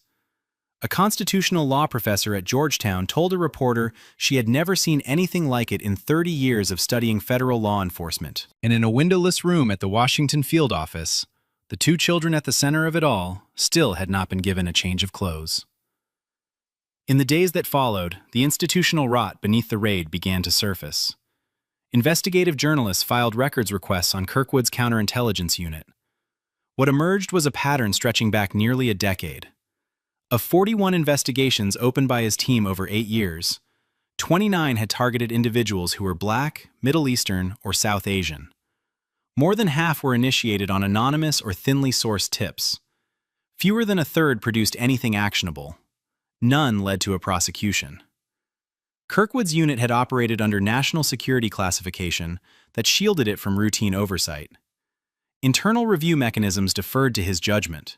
A constitutional law professor at Georgetown told a reporter she had never seen anything like it in 30 years of studying federal law enforcement. And in a windowless room at the Washington field office, the 2 children at the center of it all still had not been given a change of clothes. In the days that followed, the institutional rot beneath the raid began to surface. Investigative journalists filed records requests on Kirkwood's counterintelligence unit. What emerged was a pattern stretching back nearly a decade. Of 41 investigations opened by his team over 8 years, 29 had targeted individuals who were Black, Middle Eastern, or South Asian. More than half were initiated on anonymous or thinly sourced tips. Fewer than a third produced anything actionable. None led to a prosecution. Kirkwood's unit had operated under national security classification that shielded it from routine oversight. Internal review mechanisms deferred to his judgment.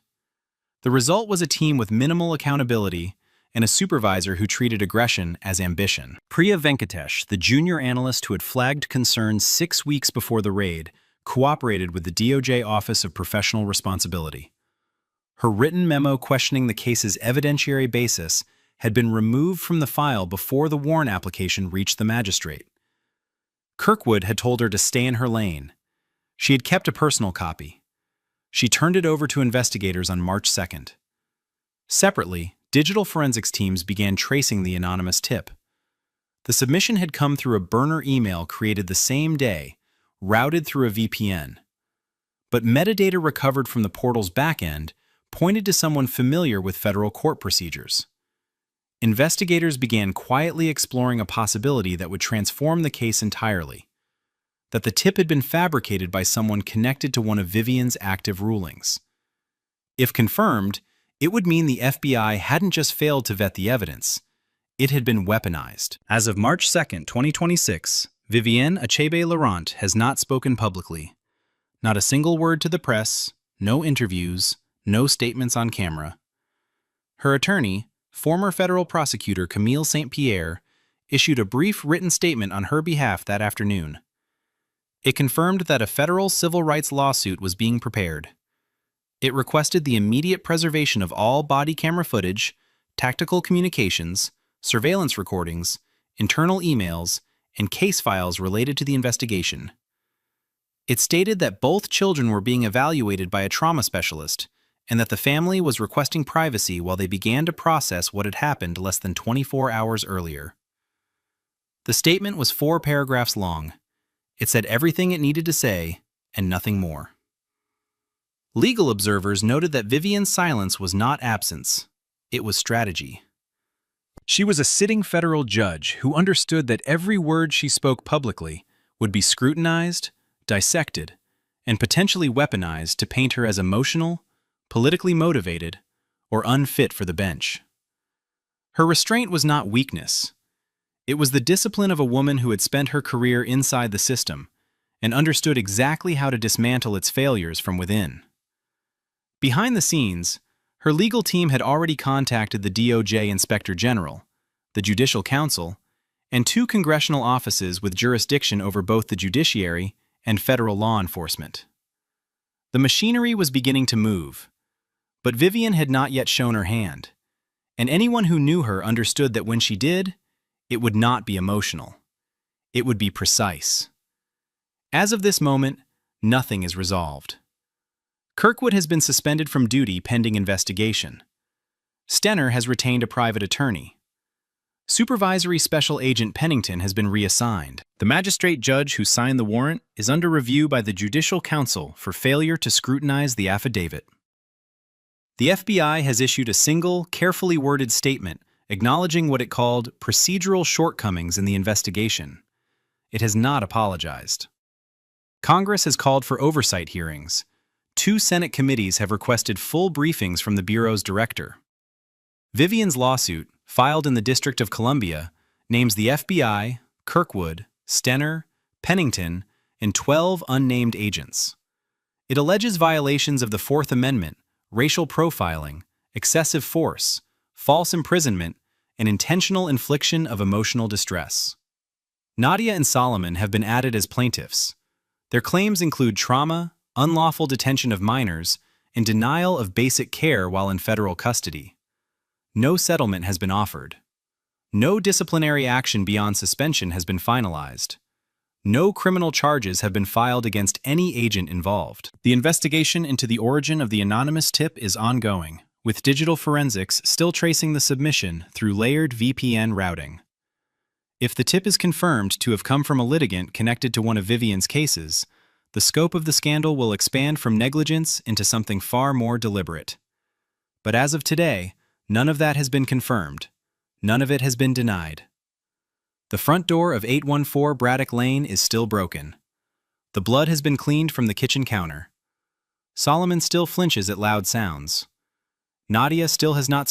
The result was a team with minimal accountability and a supervisor who treated aggression as ambition. Priya Venkatesh, the junior analyst who had flagged concerns 6 weeks before the raid, cooperated with the DOJ Office of Professional Responsibility. Her written memo questioning the case's evidentiary basis had been removed from the file before the warrant application reached the magistrate. Kirkwood had told her to stay in her lane. She had kept a personal copy. She turned it over to investigators on March 2nd. Separately, digital forensics teams began tracing the anonymous tip. The submission had come through a burner email created the same day, routed through a VPN. But metadata recovered from the portal's backend pointed to someone familiar with federal court procedures. Investigators began quietly exploring a possibility that would transform the case entirely: that the tip had been fabricated by someone connected to one of Vivian's active rulings. If confirmed, it would mean the FBI hadn't just failed to vet the evidence, it had been weaponized. As of March 2, 2026, Vivienne Achebe-Laurent has not spoken publicly. Not a single word to the press, no interviews, no statements on camera. Her attorney, former federal prosecutor Camille St. Pierre, issued a brief written statement on her behalf that afternoon. It confirmed that a federal civil rights lawsuit was being prepared. It requested the immediate preservation of all body camera footage, tactical communications, surveillance recordings, internal emails, and case files related to the investigation. It stated that both children were being evaluated by a trauma specialist and that the family was requesting privacy while they began to process what had happened less than 24 hours earlier. The statement was 4 paragraphs long. It said everything it needed to say, and nothing more. Legal observers noted that Vivian's silence was not absence, it was strategy. She was a sitting federal judge who understood that every word she spoke publicly would be scrutinized, dissected, and potentially weaponized to paint her as emotional, politically motivated, or unfit for the bench. Her restraint was not weakness. It was the discipline of a woman who had spent her career inside the system and understood exactly how to dismantle its failures from within. Behind the scenes, her legal team had already contacted the DOJ Inspector General, the Judicial Council, and 2 congressional offices with jurisdiction over both the judiciary and federal law enforcement. The machinery was beginning to move, but Vivian had not yet shown her hand, and anyone who knew her understood that when she did, it would not be emotional. It would be precise. As of this moment, nothing is resolved. Kirkwood has been suspended from duty pending investigation. Stenner has retained a private attorney. Supervisory Special Agent Pennington has been reassigned. The magistrate judge who signed the warrant is under review by the Judicial Council for failure to scrutinize the affidavit. The FBI has issued a single, carefully worded statement acknowledging what it called procedural shortcomings in the investigation. It has not apologized. Congress has called for oversight hearings, 2 Senate committees have requested full briefings from the Bureau's director. Vivian's lawsuit, filed in the District of Columbia, names the FBI, Kirkwood, Stenner, Pennington, and 12 unnamed agents. It alleges violations of the Fourth Amendment, racial profiling, excessive force, false imprisonment, and intentional infliction of emotional distress. Nadia and Solomon have been added as plaintiffs. Their claims include trauma, unlawful detention of minors, and denial of basic care while in federal custody. No settlement has been offered. No disciplinary action beyond suspension has been finalized. No criminal charges have been filed against any agent involved. The investigation into the origin of the anonymous tip is ongoing, with digital forensics still tracing the submission through layered VPN routing. If the tip is confirmed to have come from a litigant connected to one of Vivian's cases, the scope of the scandal will expand from negligence into something far more deliberate. But as of today, none of that has been confirmed. None of it has been denied. The front door of 814 Braddock Lane is still broken. The blood has been cleaned from the kitchen counter. Solomon still flinches at loud sounds. Nadia still has not